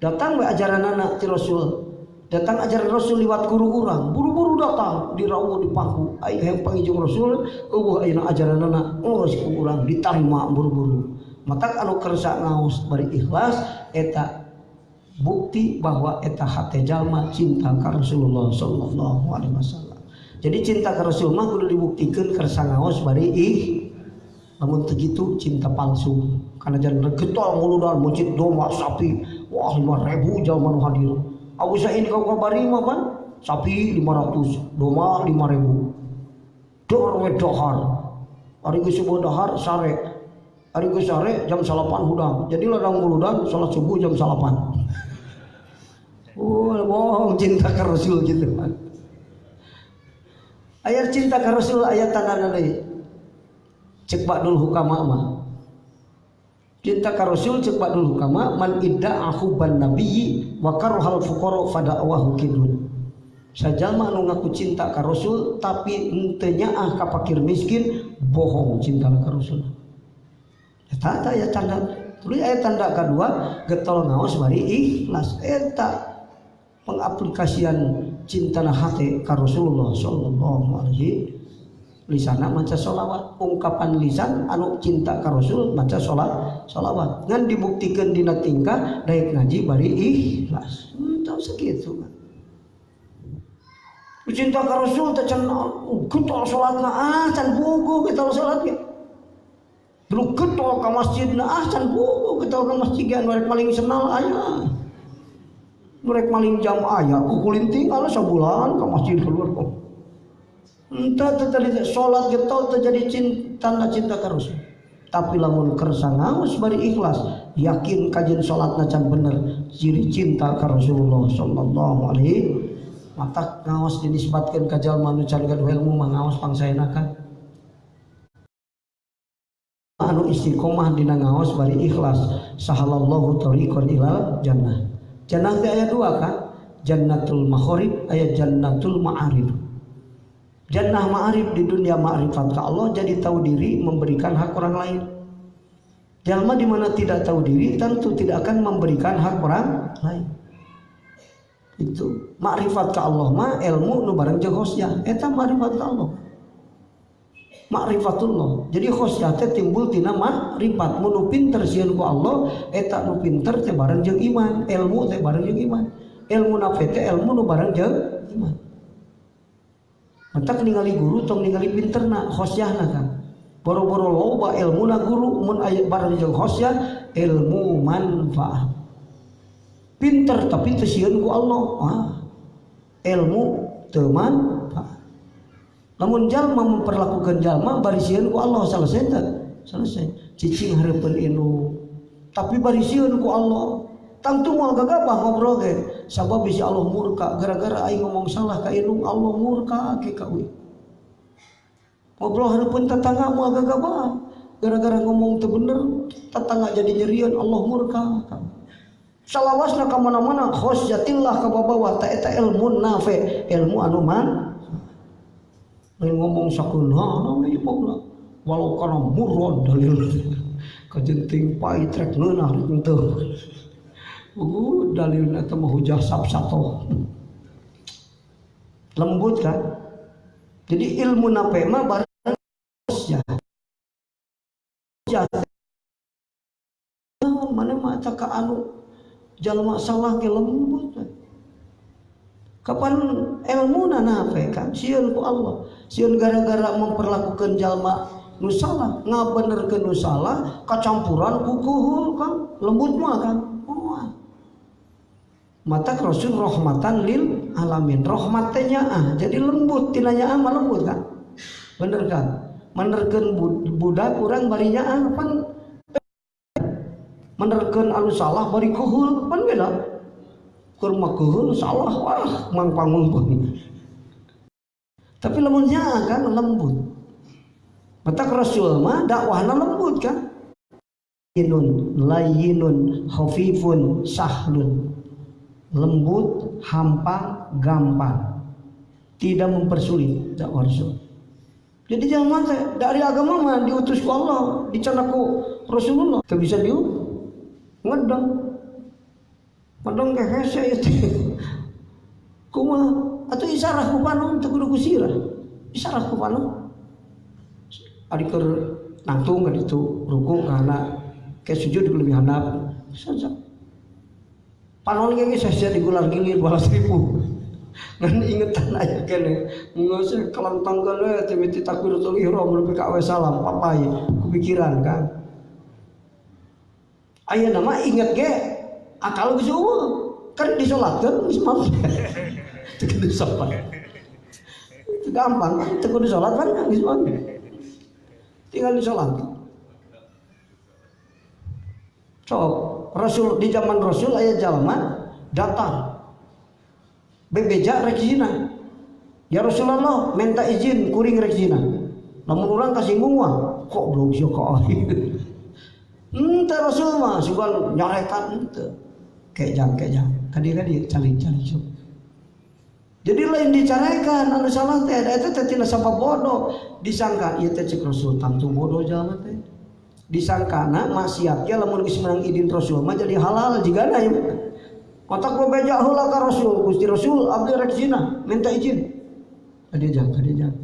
Datang we ajaranana ti Rasul. Datang ajaran Rasul liwat guru urang, buru-buru datang dirawuh di pangku. Ai hayang pangijung Rasul, eueuh ayeuna ajaranna ngurus ku urang ditarima buru-buru. Matak anu kersa ngaos bari ikhlas eta bukti bahwa eta hate jalma cinta ka Rasulullah sallallahu alaihi wasallam. Jadi cinta ka Rasul mah kudu dibuktikeun kersa ngaos bari lamun teu kitu cinta palsu. Kana jangan getol nguludan muncit domba sapi, wah 5.000 jalma nu hadir. Abu Sa'id kau kabari mah pan sapi 500, domba 5.000. Dor we dohar. Ari geus subuh dahar sare. Ari geus sare jam 8 hudang. Jadi ladang muludan salat subuh jam 8. Oh, cinta ka Rasul gitu. Ayat cinta ka Rasul ayat tandana deui. Cek ba'dul hukama mah. Cinta ka Rasul cek ba'dul hukama man idda'a hubban nabiyyi wa karhal fuqara fada'wahu kidun. Sajalma anu ngaku cinta ka Rasul tapi henteu nyaah ka fakir miskin bohong cinta ka Rasul. Eta aya tanda. Tuluy aya tanda kadua getol ngaos bari ikhlas. Eta pengaplikasian cintana hate ka Rasulullah sallallahu alaihi lisana maca sholawat, ungkapan lisan anu cinta ka Rasul maca sholawat ngan dibuktikeun dina tingkah daek ngaji bari ikhlas. Tahu sakitu kan. Cinta ka Rasul teh can getol salatna can buku getol salat ge. Dulu getol ka masjidna can buku getol ka masjid ge anu rek maling senal aya. Mereka maling jam ayah, kukulinting ala sebulan ke masjid keluar kok. Entah tadi sholat getol terjadi cinta ka Rasul. Tapi lamun kersa ngaos bari ikhlas, yakin kajian sholatna can bener, ciri cinta ka Rasulullah sallallahu alaihi. Mata ngaos dinisbatkeun ka jalma nu can gaduh ilmu mah ngaos pangsaena kan. Anu istiqomah dina ngaos bari ikhlas, sahalallahu tariqan ilal jannah. Jannah teh aya dua kan, jannatul makharib aya jannatul ma'arif. Jannah ma'arif di dunia ma'rifat ka Allah jadi tahu diri memberikan hak orang lain. Jalma di mana tidak tahu diri tentu tidak akan memberikan hak orang lain. Itu ma'rifat ka Allah mah ilmu nu bareng jeung khosyah eta ma'rifat ka Allah. Ma'rifatullah. Jadi khosyah teh timbul tina ma'rifat. Mun nu pinter sieun ku Allah eta nu pinter teh bareng jeung iman, ilmu teh bareng jeung iman. Ilmu nafe teh ilmu nu bareng jeung iman. Matak ningali guru tong ningali pinterna, khosyahna kan. Boro-boro loba ilmuna guru mun aya bareng jeung khosyah ilmu manfaat. Pinter tapi teu sieun ku Allah. Ilmu teu manfaat. Lamun jalma memperlakukan jalma bari sieun ku Allah selesai teh? Selesai. Cicing hareupeun inu. Tapi bari sieun ku Allah. Tangtu moal gagabah ngobrol ge. Sabab bisi Allah murka gara-gara aing ngomong salah ka inu Allah murka ke ka we. Ngobrol hareupeun tetangga moal gagabah. Gara-gara ngomong teu bener, tetangga jadi nyerieun Allah murka. Salawasna ka mana-mana khosyatillah ka babawa ta eta ilmu nafe, ilmu anu man lain ngomong sakeuna ieu pokna walau kana murad dalil kajenting pait rek leunah henteu dalilna teh mah hujah sabsato lembut kan. Jadi ilmu nape mah bareng ya mana mah tak anu jalma salah ge lembut. Kapan ilmu nape kan sieun ku Allah. Sieun gara-gara memperlakukan jalma nu salah, ngabenerkeun nu salah, kacampuran ku kuhul kan, lembut mah kan. Mata Rasul rahmatan lil alamin. Rahmat teh nyaah, jadi lembut tina nyaah mah lembut kan. Bener kan? Menerkeun budak urang bari nyaah pan. Menerkeun anu salah bari kuhul pan beda. Keur mah kuhul salah wah mangpangun pun. Tapi lemutnya kan lembut. Mata Rasul mah dakwahna lembut kan. Inun layyinun khafifun sahlun. Lembut, hampang, gampang. Tidak mempersulit dakwah Rasul. Jadi jangan dari agama mah diutus ku Allah, dicenak ku Rasulullah. Teu bisa ngedong. Ngedong ke hese itu. kumaha atuh isarah ku panu teu kudu ku sirah isarah ku panu ari keur nangtung ka ditu ruku kana ke sujud lebih handap saja panon ge geus saja digular gilir balas ribu ngan ingetan aya kene geus kelentangkeun we teh miti takbiratul ihram nepi ka awe salam papai kupikiran kan ayeuna mah inget ge akal geus eueuh kan disolatkeun geus mah teu kudu salat itu gampang teu kudu salat kan geus mah tinggal disolatkeun sok Rasul di zaman Rasul aya jalma datang bebeja rek zina ya Rasulullah minta izin kuring rek zina lamun urang kasinggung mah kok belum sio ka teh Rasul mah sugan nyarekan teu kejang kadi calik sok jadi lain dicarekan anu salah teh eta teh tina sabab bodoh disangka ieu teh cek Rasul tamtu bodoh jalma teh disangkana maksiatnya lamun geus menang idin Rasul mah jadi halal jigana ieu matak bebeja heula ka Rasul Gusti Rasul abdi rek zina minta izin kadejang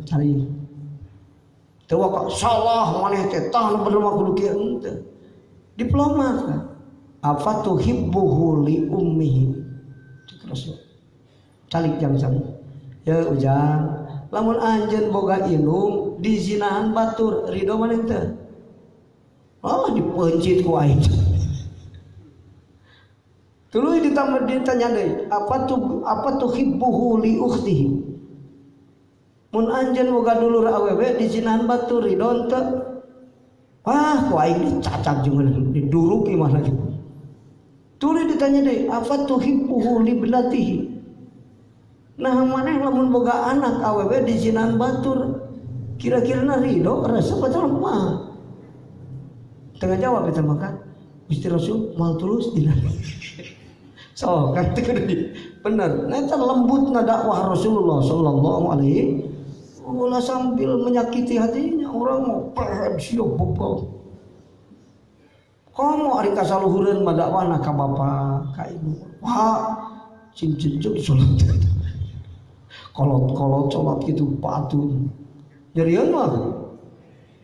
cari teu wa salah maneh teh tah nu bener mah kudu kieu teu diplomat kan apa tuhibbuhu li ummihi cek Rasul calik jang ya ujang lamun anjeun boga indung dizinahan batur ridho maneh teu dipencit ku aing tuluy ditanya deui apa tuhibbuhu li ukhtihi mun anjeun boga dulur awewe dizinahan batur ridho teu ku aing dicacak jeung diduruki mah lagi tuluy ditanya deui apa tuhibbuhu li ibnatihi nah maneh lamun boga anak awewe dizinahan batur kira-kira ridho rasa batur kumaha tengah jawab eta mah kan Gusti Rasul mal tulus dina so kan teu bener nah eta lembutna dakwah Rasulullah sallallahu alaihi wasallam sambil menyakiti hatinya orang mau perhen siap bobol komo ari kasaluhureun mah dakwahna ka bapa ka ibu wah cing jejuk salat kolot salat kitu patun jadian mah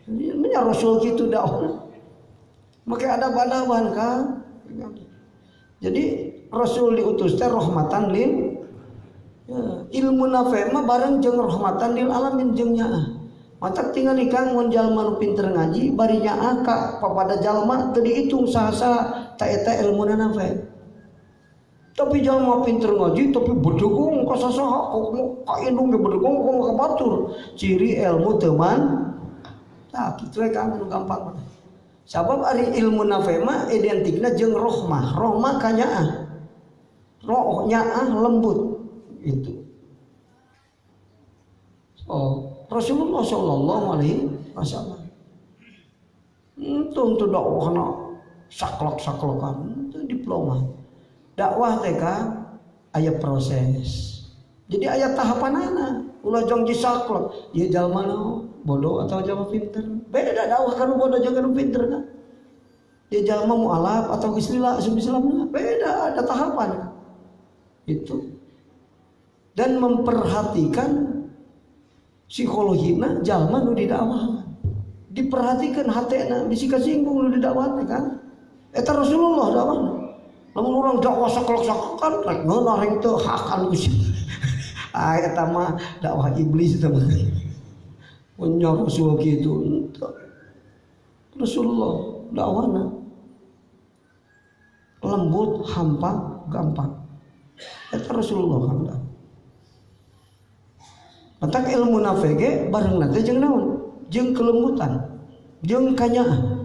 nya Rasul kitu dakwah make adab-adaban kan jadi Rasul diutus teh rahmatan lil ilmu nafi mah bareng jeung rahmatan lil alamin jeung nyaah matak tinggal ikang mun jalma nu pinter ngaji bari nyaah ka papada jalma teu dihitung saha-saha ta eta ilmu nafi tapi jalma pinter ngaji tapi bedegung ka saha ka indung ge bedegung ka batur ciri ilmu teu man tah kitu we kan gampang sabab ari ilmu nafi mah identikna jeung rahmah ka nyaah roh nyaah lembut itu Rasulullah sallallahu alaihi wasallam untuk dakwahna saklek-saklekan itu diploma dakwah teh ka aya proses jadi aya tahapanana ulah jong disaklek ieu jalma bodoh atau jalma pinter beda dakwah kanu bodoh jeung kanu pinter kan dia jalma mualaf atau islam beda ada tahapan itu dan memperhatikan psikologina jalma nu didakwah diperhatikan hatena bisi kasinggung nu didakwah kan eta Rasulullah dakwah lamun urang dakwah saklek-saklekan rek ngeunah reng teu hakan Gusti eta mah dakwah iblis eta mah punya Rasul kitu Rasulullah dakwahna lembut hampa gampang eta Rasulullah kan matak ilmu nafi ge bareng teh jeung naon jeung kelembutan jeung kanyaan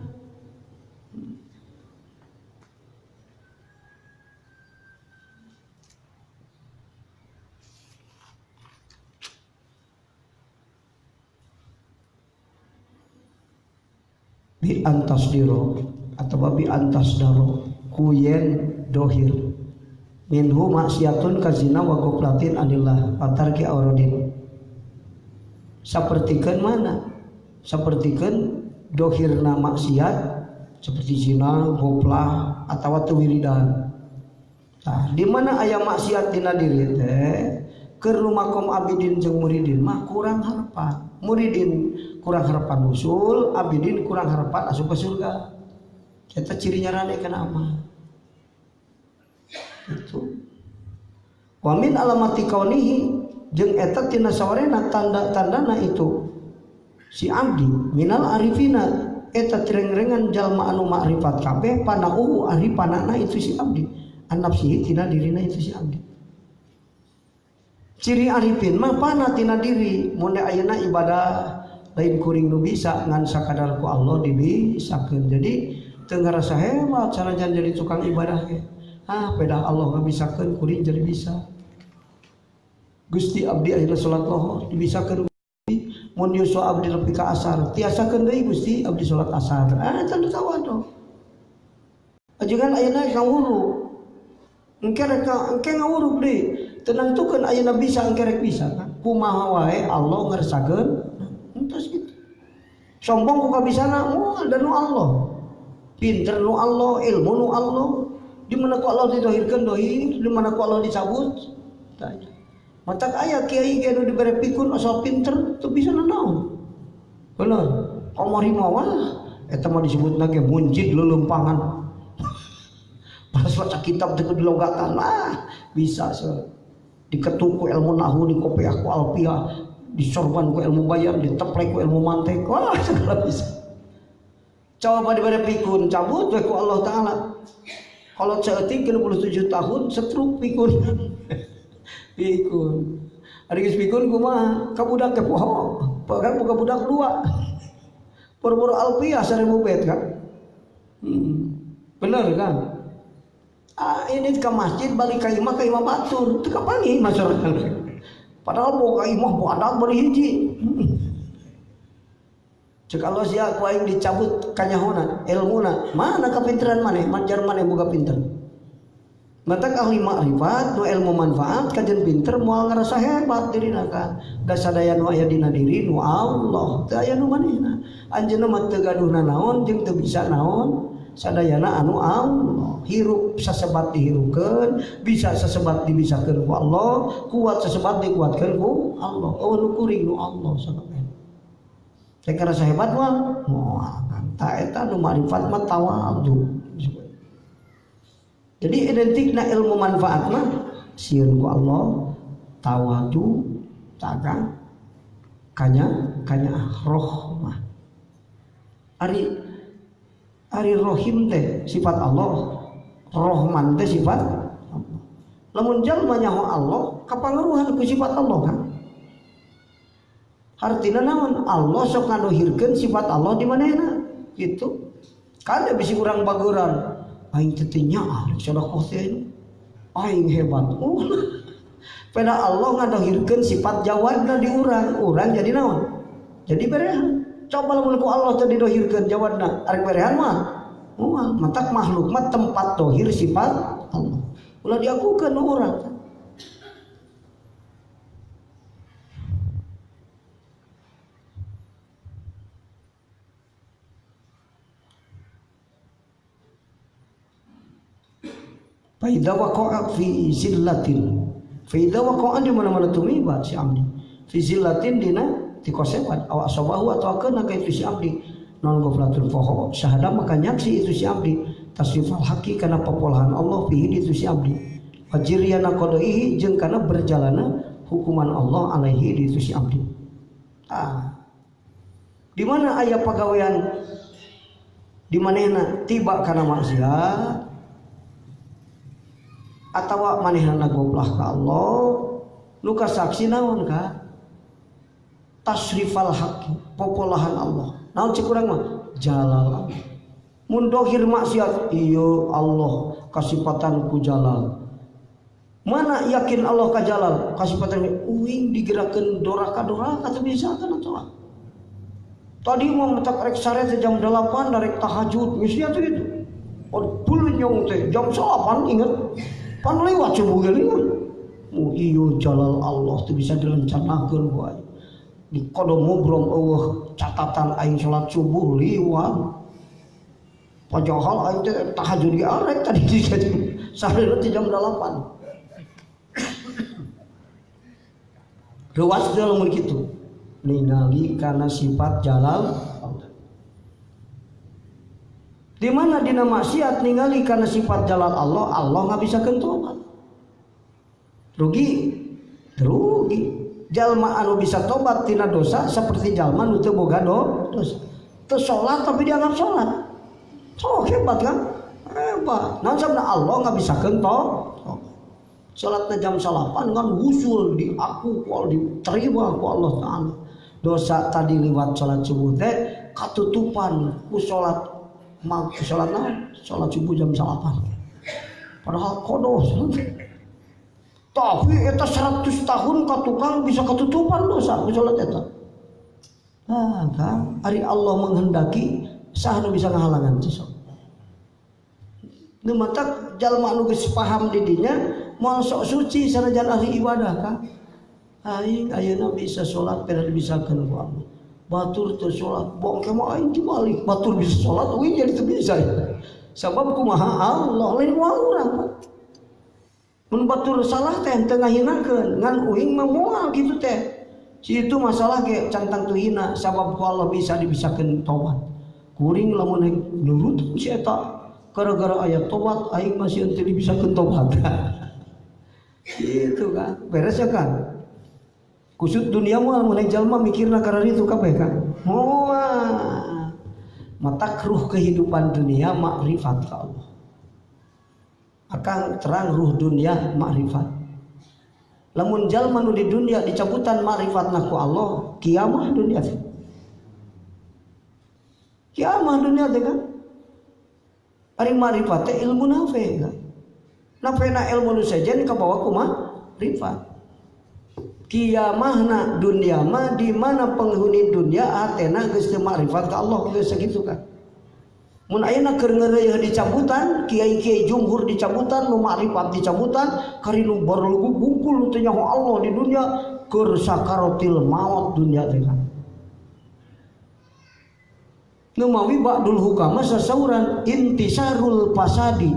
bi antasdiro atau bi antasdaro kuyen dohir minhu maksiatun kazina wa goplatin anillah patarki auradin sapertikeun mana sapertikeun dohirna maksiat seperti zina goplah atawa teu wiridan nah di mana aya maksiat dina diri teh keur makom abidin jeung muridin mah kurang harapan. Muridin kurang harapan usul, abidin kurang harapan asup ke surga. Eta cirinya rane kana amal. Itu. Wa min alamati kaunihi jeung eta tina sawarena tanda-tandana itu si abdi minal arifina eta tireng-rengan jalma anu makrifat kabeh panauhu arifanana itu si abdi an nafsihi tina dirina itu si abdi. Ciri arifin mah pana tina diri mun ayeuna ibadah lain kuring nu bisa ngan sakadar ku Allah dibisakeun. Jadi teu ngarasa hebat sanajan jadi tukang ibadah ge. Pedah Allah ngabisakeun kuring jadi bisa. Gusti abdi ayeuna salat lohor dibisakeun mun yusu abdi nepi ka asar tiasakeun deui Gusti abdi salat asar. Eta nu tawadhu. Ajengan ayeuna ngawuru. Engke ngawuru deui. Tenangtukeun ayeuna bisa engke rek bisa kan. Kumaha wae Allah ngarsakeun. Entos gitu. Sombong ku kabisana moal dan nu Allah. Pinter nu Allah, ilmu nu Allah. Di mana ku Allah didohirkeun dohir, di mana ku Allah dicabut. Tanya. Matak aya kiai ge nu dibere pikun asal pinter teu bisa nanaon. Bener. Komori mah eta mah disebutna ge munjid leuleumpangan. Pas baca kitab teu dilogatan bisa so. Diketuk ku ilmu nahwu, dikopiah ku alfiah, disorban ku ilmu bayan, diteplek ku ilmu mantek. Wah, segala bisa. Coba dibere pikun cabut we ku Allah taala. Kalau ceutik 67 tahun setruk pikun. Pikun. Ari geus pikun kumaha? Ka budak teh poho. Kan buka budak dua. Boro-boro alfiah 1000 bait kan. Bener kan? Ini ke masjid balik ka imah batur teu kapani masyarakat. Padahal mau ka imah buadak bari hiji. Cek Allah sia ku aing dicabut kanyahona ilmuna. Mana kapinteran maneh? Manjar maneh boga pinter. Matak ahli makrifat nu ilmu manfaat kajen pinter moal ngarasa hebat dirina kan. Da sadaya nu aya dina diri nu Allah, teu aya nu manehna. Anjeunna mah teu gaduhna naon jeung teu bisa naon. Sadayana anu Allah, hirup sasebat dihirupkeun, bisa sasebat dibisakeun ku Allah, kuat sasebat dikuatkeun ku Allah. Oh nu kuring nu Allah sakabeh. Teh karasa hebat mah moal kan. Ta eta nu marifat mah tawadhu. Jadi identikna ilmu manfaat mah sieun ku Allah, tawadhu, tagang kanya roh mah. Ari rohim teh sifat Allah, rohman teh sifat Allah. Lamun jalma nyaho Allah, kapangaruhan ku sifat Allah kan? Hartina naon? Allah sok ngadohirkeun sifat Allah di manehna. Gitu. Kada bisi urang bageuran. Aing teh teh nyaar sedekah teh. Aing hebat. Pada Allah ngadohirkeun sifat jawadna di urang jadi naon? Jadi berehan. Coba lamun ku Allah teh didohirkeun jawadna, arek berehan mah moal matak makhluk mah tempat dohir sifat Allah. Ulah diakukeun nu urang. Faida waqa'a fi zillatin. Faida waqa'a di mana-mana tumiba si abdi. Fi zillatin dina tikosepan aw asabahu atau akeuna ka itu si abdi non ghaflatul fahu syahada maka nyaksi itu si abdi tasrifal haqi kana papolahan Allah fihi itu si abdi wajriyana qadaihi jeung kana berjalana hukuman Allah alaihi itu si abdi. Di mana aya pagawean di manehna tiba kana maksiat atawa manehna goblok ka Allah nu kasaksi naon ka tasrifal haqi popolahan Allah. Naon cek urang mah jalal. Mun dohir maksiat iya Allah kasipatan ku jalal. Mana yakin Allah ka jalal kasipatan uing digerakeun doraka-doraka teu bisa kan atuh. Tadi mau metak rek sare jam 8 darek tahajud misinya tuh itu. Pulunyong teh jam 8 inget pan lewat subuh geus. Iya jalal Allah teu bisa direncanakeun wae. Di kodom mubrom catatan aing salat subuh liwat padahal aing teh tahajud di arek tadi jadi sareuna teh jam 8 Ruas teh lamun kitu. Ningali karena sifat jalal Allah. Di mana dina maksiat ningali karena sifat jalal Allah, Allah nggak bisa tobat. Rugi. Jalma anu bisa tobat tina dosa seperti jalma nu teu boga dosa. Teu salat tapi dianggap salat. So hebat kan? Hebat. Naon sabda Allah nggak bisa tobat. Salatna jam 8 kan usul diaku ku diterima ku Allah Taala. Dosa tadi liwat salat subuh teh katutupan ku salat subuh jam 8. Padahal kodoh. Tapi eta 100 tahun ka tukang bisa ketutupan dosa ku salat eta. Nah, kan ari Allah menghendaki saha nu bisa ngahalangan ci sok. Nu matak jalma anu geus paham di dinya moal sok suci sanajan ahli ibadah kan. Aing ayeuna bisa salat pernah dibisakeun ku Allah. Batur teu salat bongke mah aing dibalik batur bisa salat uing jadi teu bisa. Sabab kumaha Allah lain urang. Mun batur salah teh teu ngahinakeun ngan uing mah moal kitu teh. Si itu masalah ge cantang teu hina sabab ku Allah bisa dibisakeun tobat. Kuring lamun nurut si eta gara-gara aya tobat aing masih teu dibisakeun tobat. Gitu kan. Beres ya kan? Kusut dunia mah mun jalma mikirna karena itu kabeh kan. Moal. Mata ruh kehidupan dunia makrifat ka Allah. Akan terang ruh dunia makrifat. Lamun jalma nu di dunia dicabutan makrifatna ku Allah, kiamah dunia teh. Kiamah dunia teh kan. Ari makrifat teh ilmu nafe kan. Nafena ilmu nu sejen kabawa ku makrifat. Kiamahna dunia mah di mana penghuni dunia atena geus teu makrifat ka Allah geus sakitu kan. Mun ayeuna keur ngeureuyeuh dicabutan, kiai-kiai jumhur dicabutan, nu makrifat dicabutan, kari nu barlugu bungkul teu nyaho Allah di dunia keur sakaratil maut dunia teh kan. Nu mawi ba'dul hukama sasauran intisarul fasadi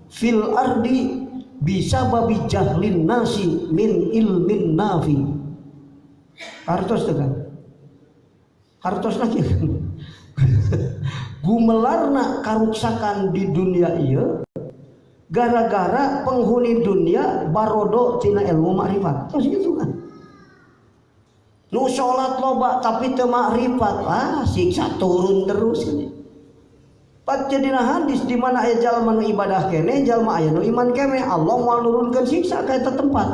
fil ardi bisa babi jahlin nasi min ilmin nafi. Hartos teh kan. Hartos lagi kan. Gumelarna karuksakan di dunia ieu gara-gara penghuni dunia barodo tina ilmu makrifat. Terus gitu kan. Nu salat loba tapi teu makrifat, siksa turun terus ini. Pat jadina hadis di mana aya jalma nu ibadah kene, jalma aya nu iman kene, Allah moal nurunkeun siksa ka eta tempat.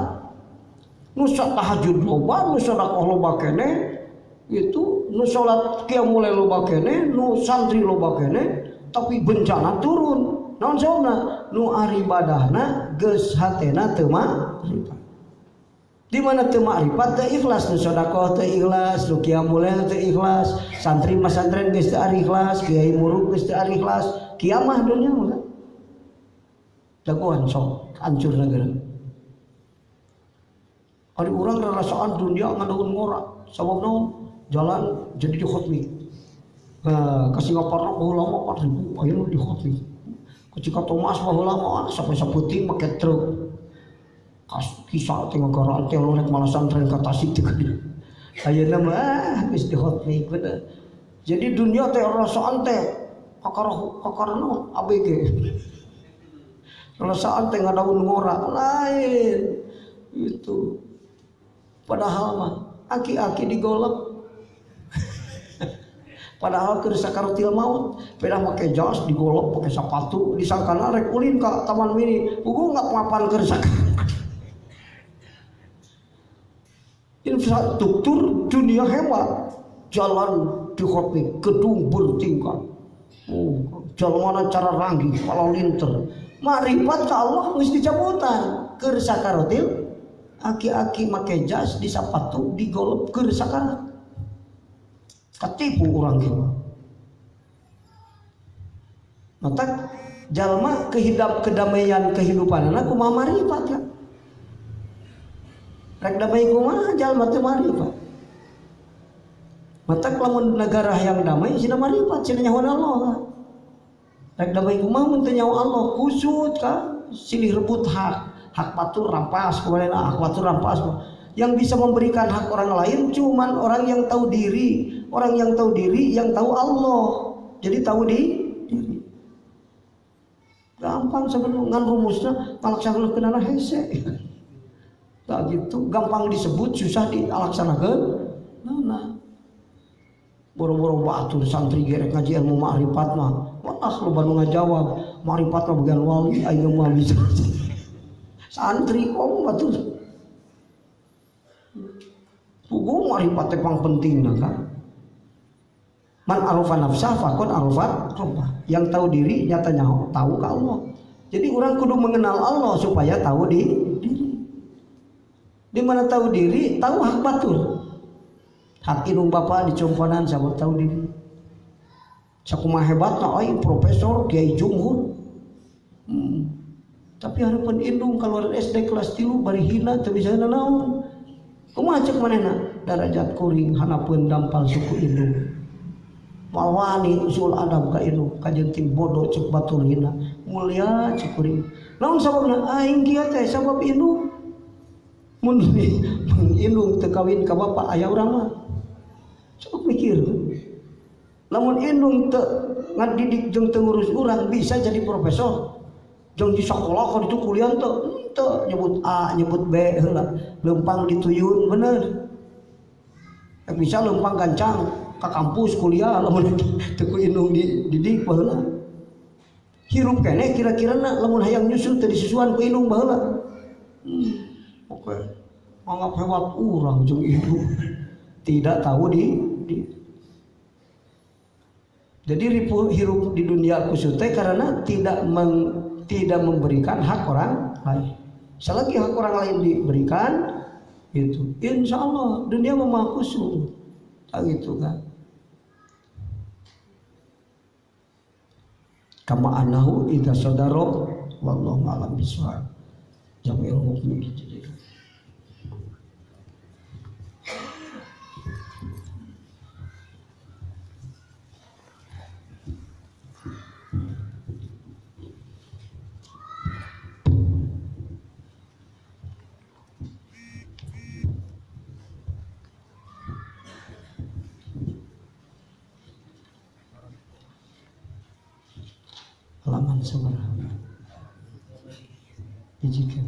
Nu tahajud loba, nu sedekah loba kene, itu nu salat qiyamul lail loba kene, nu santri loba kene, tapi bencana turun. Naon sababna? Nu ari ibadahna geus hatena teu makrifat. Di mana teu makrifat teu ikhlas, nu sedekah teu ikhlas, nu qiyamul lail teu ikhlas, santri masantren geus teu ari ikhlas, kiai murug geus teu ari ikhlas, kiamah dunia mah. Daguan sok hancur negara. Ari urang rarasaan dunia ngadaun ngora, sabab naon? Jalan jadi dikhotmi. Ka Singapura baheula mah 4.000 ayeuna dikhotmi. Ka Cikatomas baheula mah sampai saputing make truk. Kisah tengah garaan teh lorek malasan tren ka Tasik teh gede. Ayeuna mah geus dikhotmi bener. Jadi dunia teh rasaan teh kakarana ABG. Rasaan teh ngadaun ngora lain. Itu. Padahal mah aki-aki digolep. Padahal keur sakaratil maut, peda make jas digolok pakai sepatu, disangkana rek ulin ka taman mini, ugu enggak papan keur sakaratil. Infrastruktur dunia hebat, jalan dikhotmi, gedung bertingkat, jalan cara ranggi, kalau linter, makrifat ka Allah geus dicabutan, keur sakaratil, aki-aki make jas di sepatu digolok keur sakarat. Ketipu orang kita. Maka jalma kedamaian kehidupanana kumaha marifat kan. Rek damai kumaha jalma teu marifat. Maka lamun negara yang damai cenah marifat cenah nyaho Allah. Rek damai kumaha mun teu nyaho Allah kusut kan silih rebut hak batur rampas kumaha hak batur rampas. Yang bisa memberikan hak orang lain cuman orang yang tahu diri. Orang yang tahu diri yang tahu Allah. Jadi tahu diri. Gampang sebenarnya ngan rumusnya ngalaksanakeun kenana hese. Tak gitu, gampang disebut susah dilaksanakeun. Nah. Boro-boro batur santri gerek ngaji ilmu ma'rifat mah. Wah, loba nu ngajawab, ma'rifat mah bagian wali aya mah bisa. Santri kok batur. Pugu ma'rifat teh pang pentingna kan. Man arufa nafsah faqad arufa rabbah. Yang tahu diri nyatanya tahu ka Allah. Jadi orang kudu mengenal Allah supaya tahu diri. Di mana tahu diri, tahu hak batur. Hak indung bapak dicomponan sabab tahu diri. Sakumaha hebatna ai profesor kiai jumhur. Tapi hareupeun indung keluar SD kelas 3 bari hina teu bisa nanaon. Kumaha cek manehna? Darajat kuring hanapeun dampal suku indung. Malwani usul adab ka indung kajenting bodoh cek batur hina. Mulia cek kuring. Naon sababna? Aing kieu teh sabab indung. Mun indung teu kawin ka bapak aya urang mah. Sok mikir. Lamun indung teu ngadidik jeung teu ngurus urang bisa jadi profesor. Jeung di sakola ka ditu kuliah teu nyebut A, nyebut B heula. Leumpang dituyun bener. Bisa leumpang gancang ka kampus kuliah lamun teu ku indung dididik baheula. Hirup keneh kira-kirana lamun hayang nyusul teu disusuan ku indung baheula. Oke. Anggap hebat urang jeung indung. Tidak tahu jadi hirup di dunia kusut karena tidak memberikan hak orang lain. Selagi hak orang lain diberikan, itu insya Allah dunia memang kusut, tak gitu kan? Kama anahu idza sadaro wallahu a'lam bishawab. Jamil mukmin jadi. Halaman seberapa? Dijikan.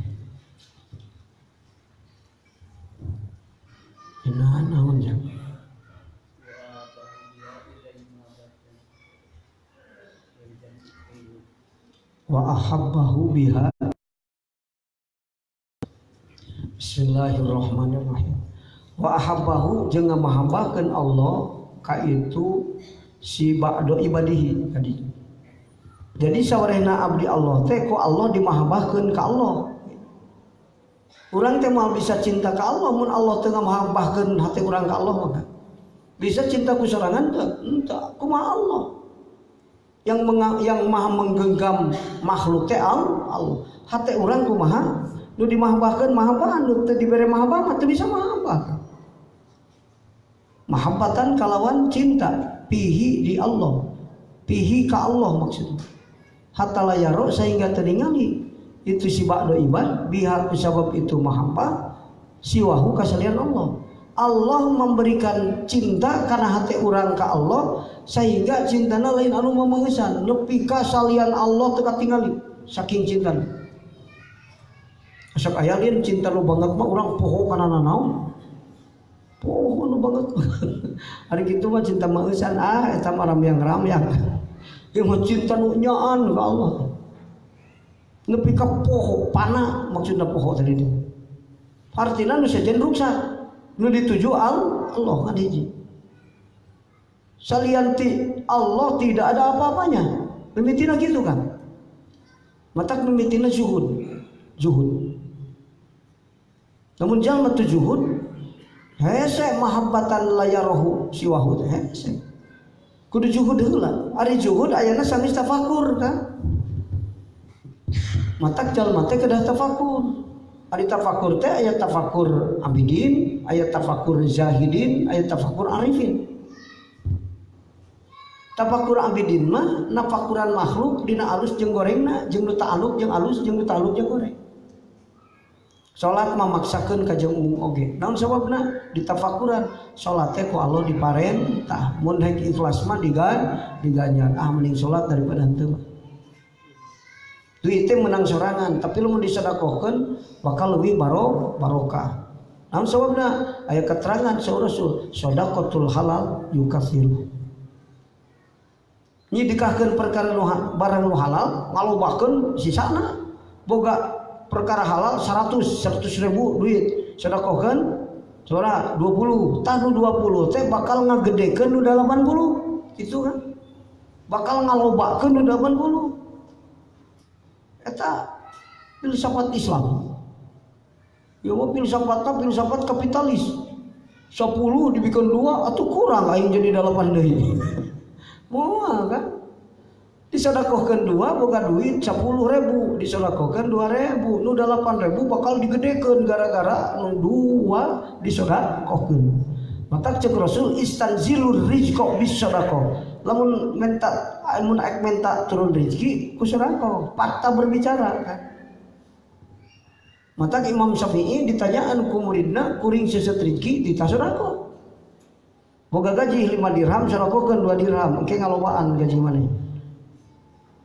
Inahan naon jang? Wa ahabbahu biha. Bismillahirrahmanirrahim. Wa ahabbahu jeung ngamahabbakeun Allah ka itu si ba'da ibadihi tadi. Jadi sawarehna abdi Allah teh ku Allah dimahabbahkeun ka Allah. Urang teh moal bisa cinta ka Allah mun Allah teu ngamahabbahkeun hati urang ka Allah maka. Bisa cinta ku sorangan teu? Henteu, kumaha Allah. Yang maha menggenggam makhluk teh Allah. Hati urang kumaha? Nu dimahabbahkeun mahabbah, nu teu dibere mahabbah mah teu bisa mahabbah. Mahabbatan kalawan cinta pihi di Allah. Pihi ka Allah maksudnya. Hatta layaro sehingga teringali itu si ba'da ibad biha sebab itu mahabbah siwahu kasalian Allah. Allah memberikan cinta karena hati orang ka Allah sehingga cintana lain anu memengesan nepi ka salian Allah teu katingali saking cintana. Sok aya lain cinta lu banget mah urang poho kana naon. Poho nu banget. Ari kitu mah cinta meusan eta mah ramyang-ramyang. Yang mau cinta nu nyaan ka Allah. Nepi ka poho pana maksudna poho tadi itu. Artina nu sejen ruksa nu dituju Allah kan hiji. Salianti Allah tidak ada apa-apanya. Mimitina gitu kan. Matak mimitina zuhud. Namun jalma tu zuhud hese mahabbatan layarahu siwahu hese. Kudu juhud heula. Ari juhud ayana sanis tafakur kan. Matak jalma teh kedah tafakur. Ari tafakur teh aya tafakur abidin, aya tafakur zahidin, aya tafakur arifin. Tafakur abidin mah nafakuran makhluk dina alus jeung gorengna, jeung nu ta'alluq jeung alus jeung nu ta'alluq jeung goreng. Salat memaksakan ka jeung umum oge. Naon sababna? Ditafakuran salat teh ku Allah diparentah. Mun hayang ikhlas mah diganjar. Mending salat daripada henteu. Duit teh menang sorangan, tapi lu mau disedekahkeun bakal lebih barokah. Namun sababna aya keterangan saur Rasul, sedekatul halal yukatsiru. Nyidikahkeun perkara barang nu halal, ngalobakeun sisana. Boga perkara halal 100 ribu duit, sedekahkeun saudara 20, tah nu 20 teh bakal ngagedekeun nu 80. Gitu kan? Bakal ngalobakeun nu 80. Eta filsafat Islam. Ya mau filsafat kapitalis. 10 dibikin 2 atau kurang aing jadi 8 deui. Moal kan? Disedekahkeun 2 boga duit 10.000, disedekahkeun 2.000, nu 8.000 bakal digedekeun gara-gara nu 2 disedekahkeun. Mata cek Rasul istanzilur rizqa bis sadaqah. Lamun minta turun rezeki ku sedekah, fakta berbicara kan. Mata Imam Syafi'i ditanyaan ku muridna kuring seuseut rezeki di sedekah. Boga gaji 5 dirham sedekahkeun 2 dirham, engke ngalobaan gaji maneh.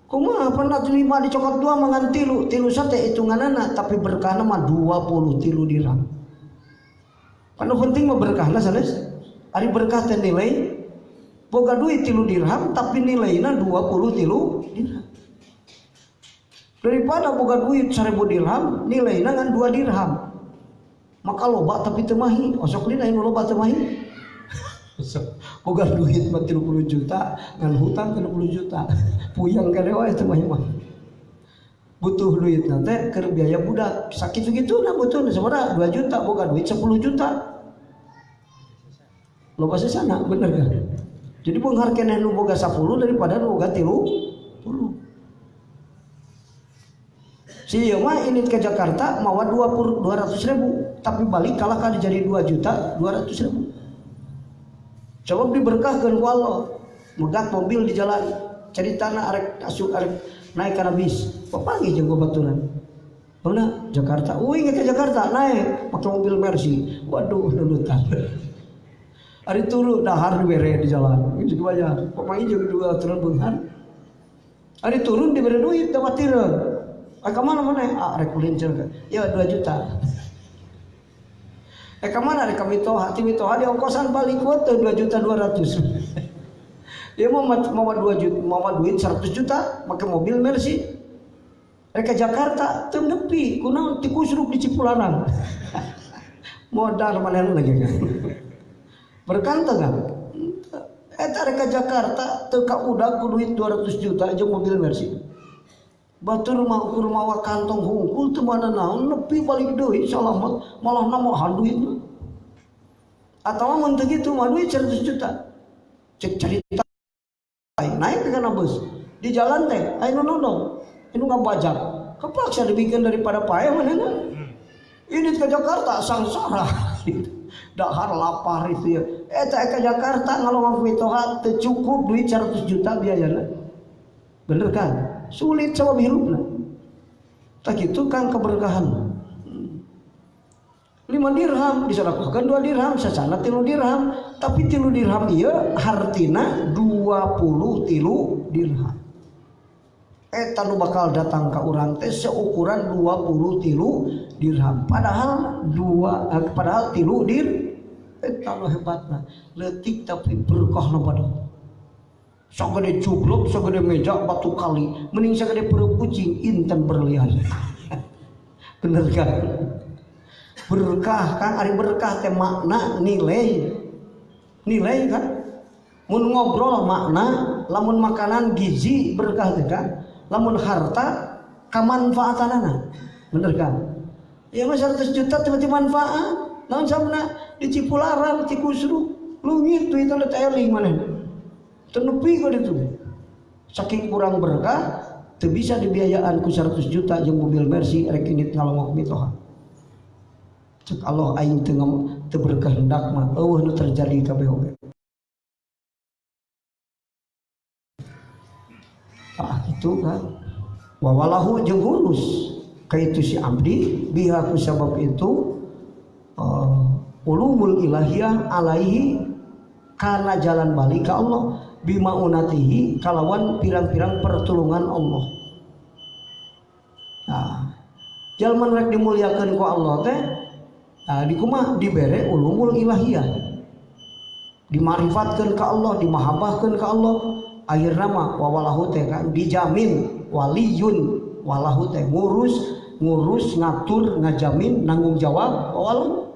Kumaha pernah 5 dicokot 2 mangan 3 sate hitunganana tapi berkahna mah 23 dirham. Anu penting mah berkahna sanes. Ari berkah teh nilai boga duit 3 dirham tapi nilainya 23 dirham. Daripada boga duit 1000 dirham nilainya ngan 2 dirham. Maka loba tapi teu mahi, osok dina anu loba teu mahi. Boga duit 30 juta ngan hutang 30 juta. Puyang kada wae teu mahi mah. Butuh duit teh keur biaya budak. Sakit segituna butuhna sabaraha 2 juta boga duit 10 juta. Loba sesana bener kan? Jadi beunghar keneh nu boga 10 daripada nu boga 30. Si ieu mah ini ke Jakarta mawa 200.000 tapi balik kalah kan jadi 2.200.000. Coba diberkahkeun ku Allah. Megat mobil di jalan, caritana arek asup arek naik kana bis. Papanggih jeung babaturan. Mana Jakarta? Uing ke Jakarta naik pakai mobil Mercy. Waduh nunutan. Ari turu dahar dibere di jalan. Itu bayar. Papanggih jeung dua turun beunghar. Ari turun dibere duit tawatireun. Ka mana maneh? Rek kulinceur. Ya 2 juta. Ka mana rek ka Mitoha? Ti Mitoha di ongkosan balik teh 2.200.000. Dia mau 2 juta, mau duit 100 juta, pakai mobil Mercy. Rek ka Jakarta teu nepi, kunaon ti kusruk di Cipularang. Modal maneh lagi kan. Berkantong kan? Eta rek ka Jakarta teu kaudag ku duit 200 juta jeung mobil Mercy. Batur mah ukur mawa kantong hungkul teu mana naon nepi balik deui salamet malah nambah duit. Atawa mun teu kitu mah duit 100 juta. Cek carita naik kana bus. Di jalan teh aya nu nodong, anu ngabajak. Kepaksa dibikin daripada pae manehna. Ini ke Jakarta sangsara. Dahar lapar itu ya. Eta ke Jakarta ngalongong Mitoha teu cukup duit 100 juta biayana. Bener kan? Sulit sama hirupna. Tak gitu kan keberkahan. 5 dirham disedekahkeun 2 dirham sasana 3 dirham tapi 3 dirham ieu hartina 23 dirham. Eta nu bakal datang ka urang teh seukuran 23 dirham padahal 3 dirham. Eta nu hebatna leutik tapi berkahna badan. Sagede cubluk, sagede meja batu kali, mending sagede perut kucing inten berlian. Bener kan? Berkah kan, ari berkah teh makna nilai kan? Mun ngobrol makna, lamun makanan gizi berkah teh kan? Lamun harta kamanfaatanana. Bener kan? Ya mah 100 juta tiba-tiba manfaat. Naon sabna di Cipularang, di Kusru, lungit tuh itu teh eling maneh. Tenepi kok itu. Saking kurang berkah, teu bisa dibiayaan ku 100 juta jeung mobil Mercy rek indit ngalongok Mitoha. Cek Allah aing teu berkah hendak mah eueuh nu terjadi kabeh oge. Itu kan. Wa walahu jeung hulus. kaitu si abdi biha ku sabab itu ulumul ilahiyah alaihi karena jalan balik ke Allah bima unatihi kalawan pirang-pirang pertolongan Allah. Nah, jalman rek dimuliakeun ku Allah teh di kumaha dibere ulumul ilahiyah, dimarifatkeun ka Allah, dimahabbahkeun ka Allah, akhirna mah walahu teh kan dijamin waliyun walahu teh ngurus ngatur ngajamin nanggung jawab walahu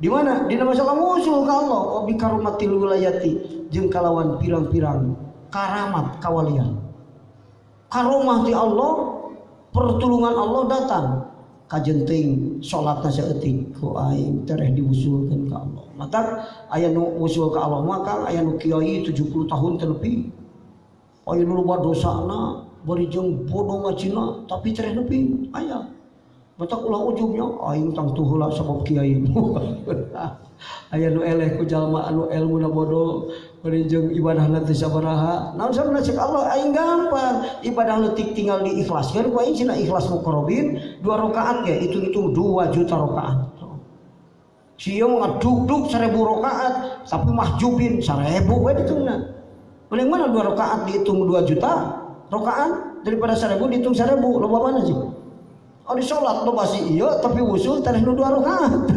di mana dina masalah musul ka Allah wa bi karumatil wilayati jeung kalawan pirang-pirang karamat kawalian karomah ti Allah pertulungan Allah datang kajenting salatna saeutik ku aing tereh diusulkeun ka Allah matak aya nu usul ka Allah maka aya nu kiai 70 tahun teh leuwih aya nu loba dosana bari jeung bodoh ngacina tapi tereh nepi aya matak ulah ujubnya aing tang tuh heula sabab kiai aya nu eleh ku jalma anu elmuna bodoh bari jeung ibadahna teu sabaraha naon sabana cek Allah aing gampang ibadah leutik tinggal diikhlaskeun ku aing cenah ikhlas muqarrabin 2 rakaat ge hitung-hitung 2 juta rakaat sia mah duk-duk 1000 rakaat tapi mahjubin 1000 we ditungna paling mana 2 rakaat dihitung 2 juta rakaat daripada 1000 dihitung 1000 loba mana sih oh di sholat loba sih iya tapi wusul tanah 2 rakaat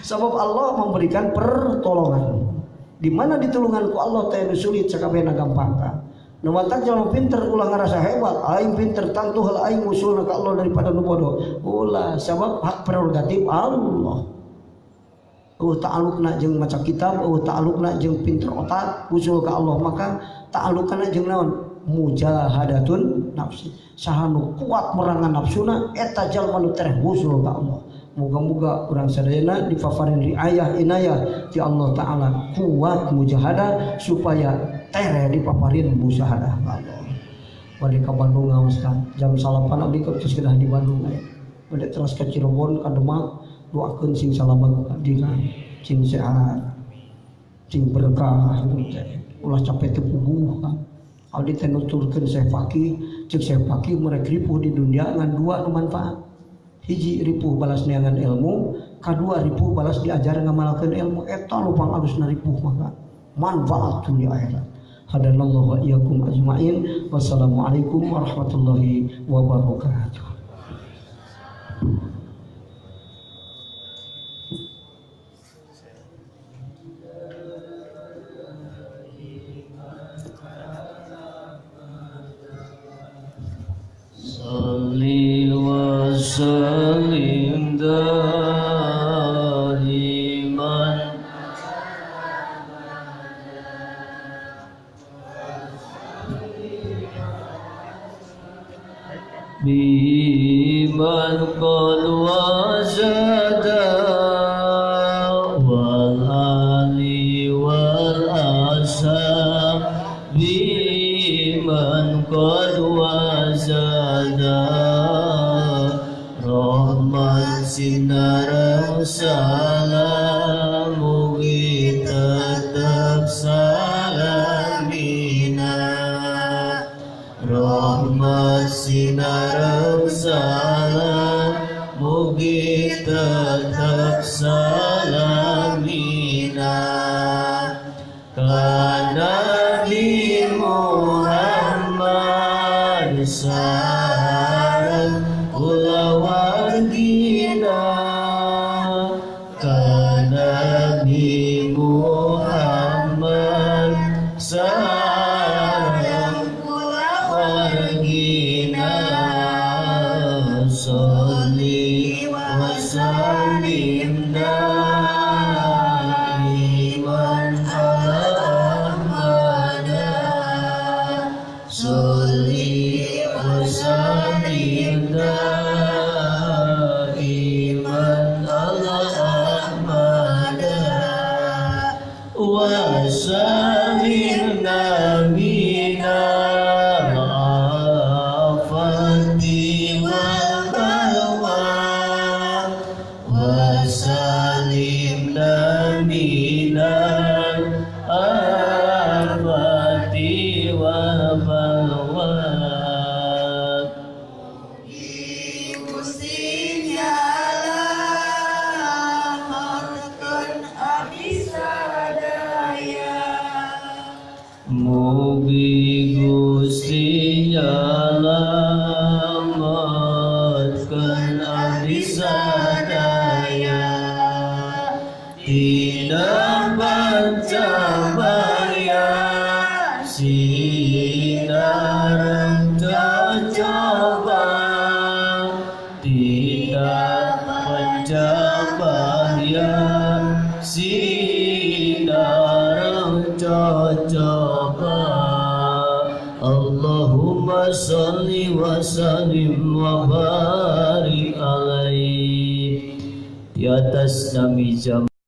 sebab Allah memberikan pertolongan di mana ditulungan ku Allah teh sulit sakabehna gampang ka nu matak jalma pinter ulah ngarasa hebat aing pinter tangtu hal aing usulna ka Allah daripada nu bodoh ulah sabab hak prerogatif Allah ta'alluqna jeung maca kitab ta'alluqna jeung pinter otak usul ka Allah maka ta'alluqna jeung naon mujahadatun nafsi sahanu kuat merangan nafsuna eta jalma nu tereh usul ka Allah moga-moga urang sadayana dipaparin riayah inayah ti Allah taala kuat mujahadah supaya tereh dipaparin mujahadah ka Allah. Bade ka Bandung ngaoskan jam 8 abdi geus kedah di Bandung bade terus ka Cirebon ka Demak doakeun sing salamet abdi sing sehat sing berkah ulah capek teu puguh abdi teh nuturkeun Syekh Faqih cek Syekh Faqih merek ripuh di dunia ngan 2 nu manfaat hiji ripuh balas neangan ilmu kadua ripuh balas diajar ngamalkeun ilmu eta lupang alusna ripuh maka manfaat dunia akhirat hadanallahu wa iyyakum ajmain wassalamualaikum warahmatullahi wabarakatuh. Salli wa sallim daiman biman qad wazada wal ali wal asab biman qad wazada rahmat sinar salamu tetap salamina rahmat sinar salamu tetap salamina kana Nabi Muhammad sareng kula wargina kana Nabi Muhammad sareng kula wargina sholli wa sallim daiman ala Sholli wa sallim daiman ala Ahmada wa sallim nabina afati wa balwa wa sallim nabina afati wa balwa Gusti nyelametkeun abdi sadaya tina pancabaya sinareng coba tina pancabaya sinareng coba. Allahumma salli wa sallim wa barik alaihi di atas nami jam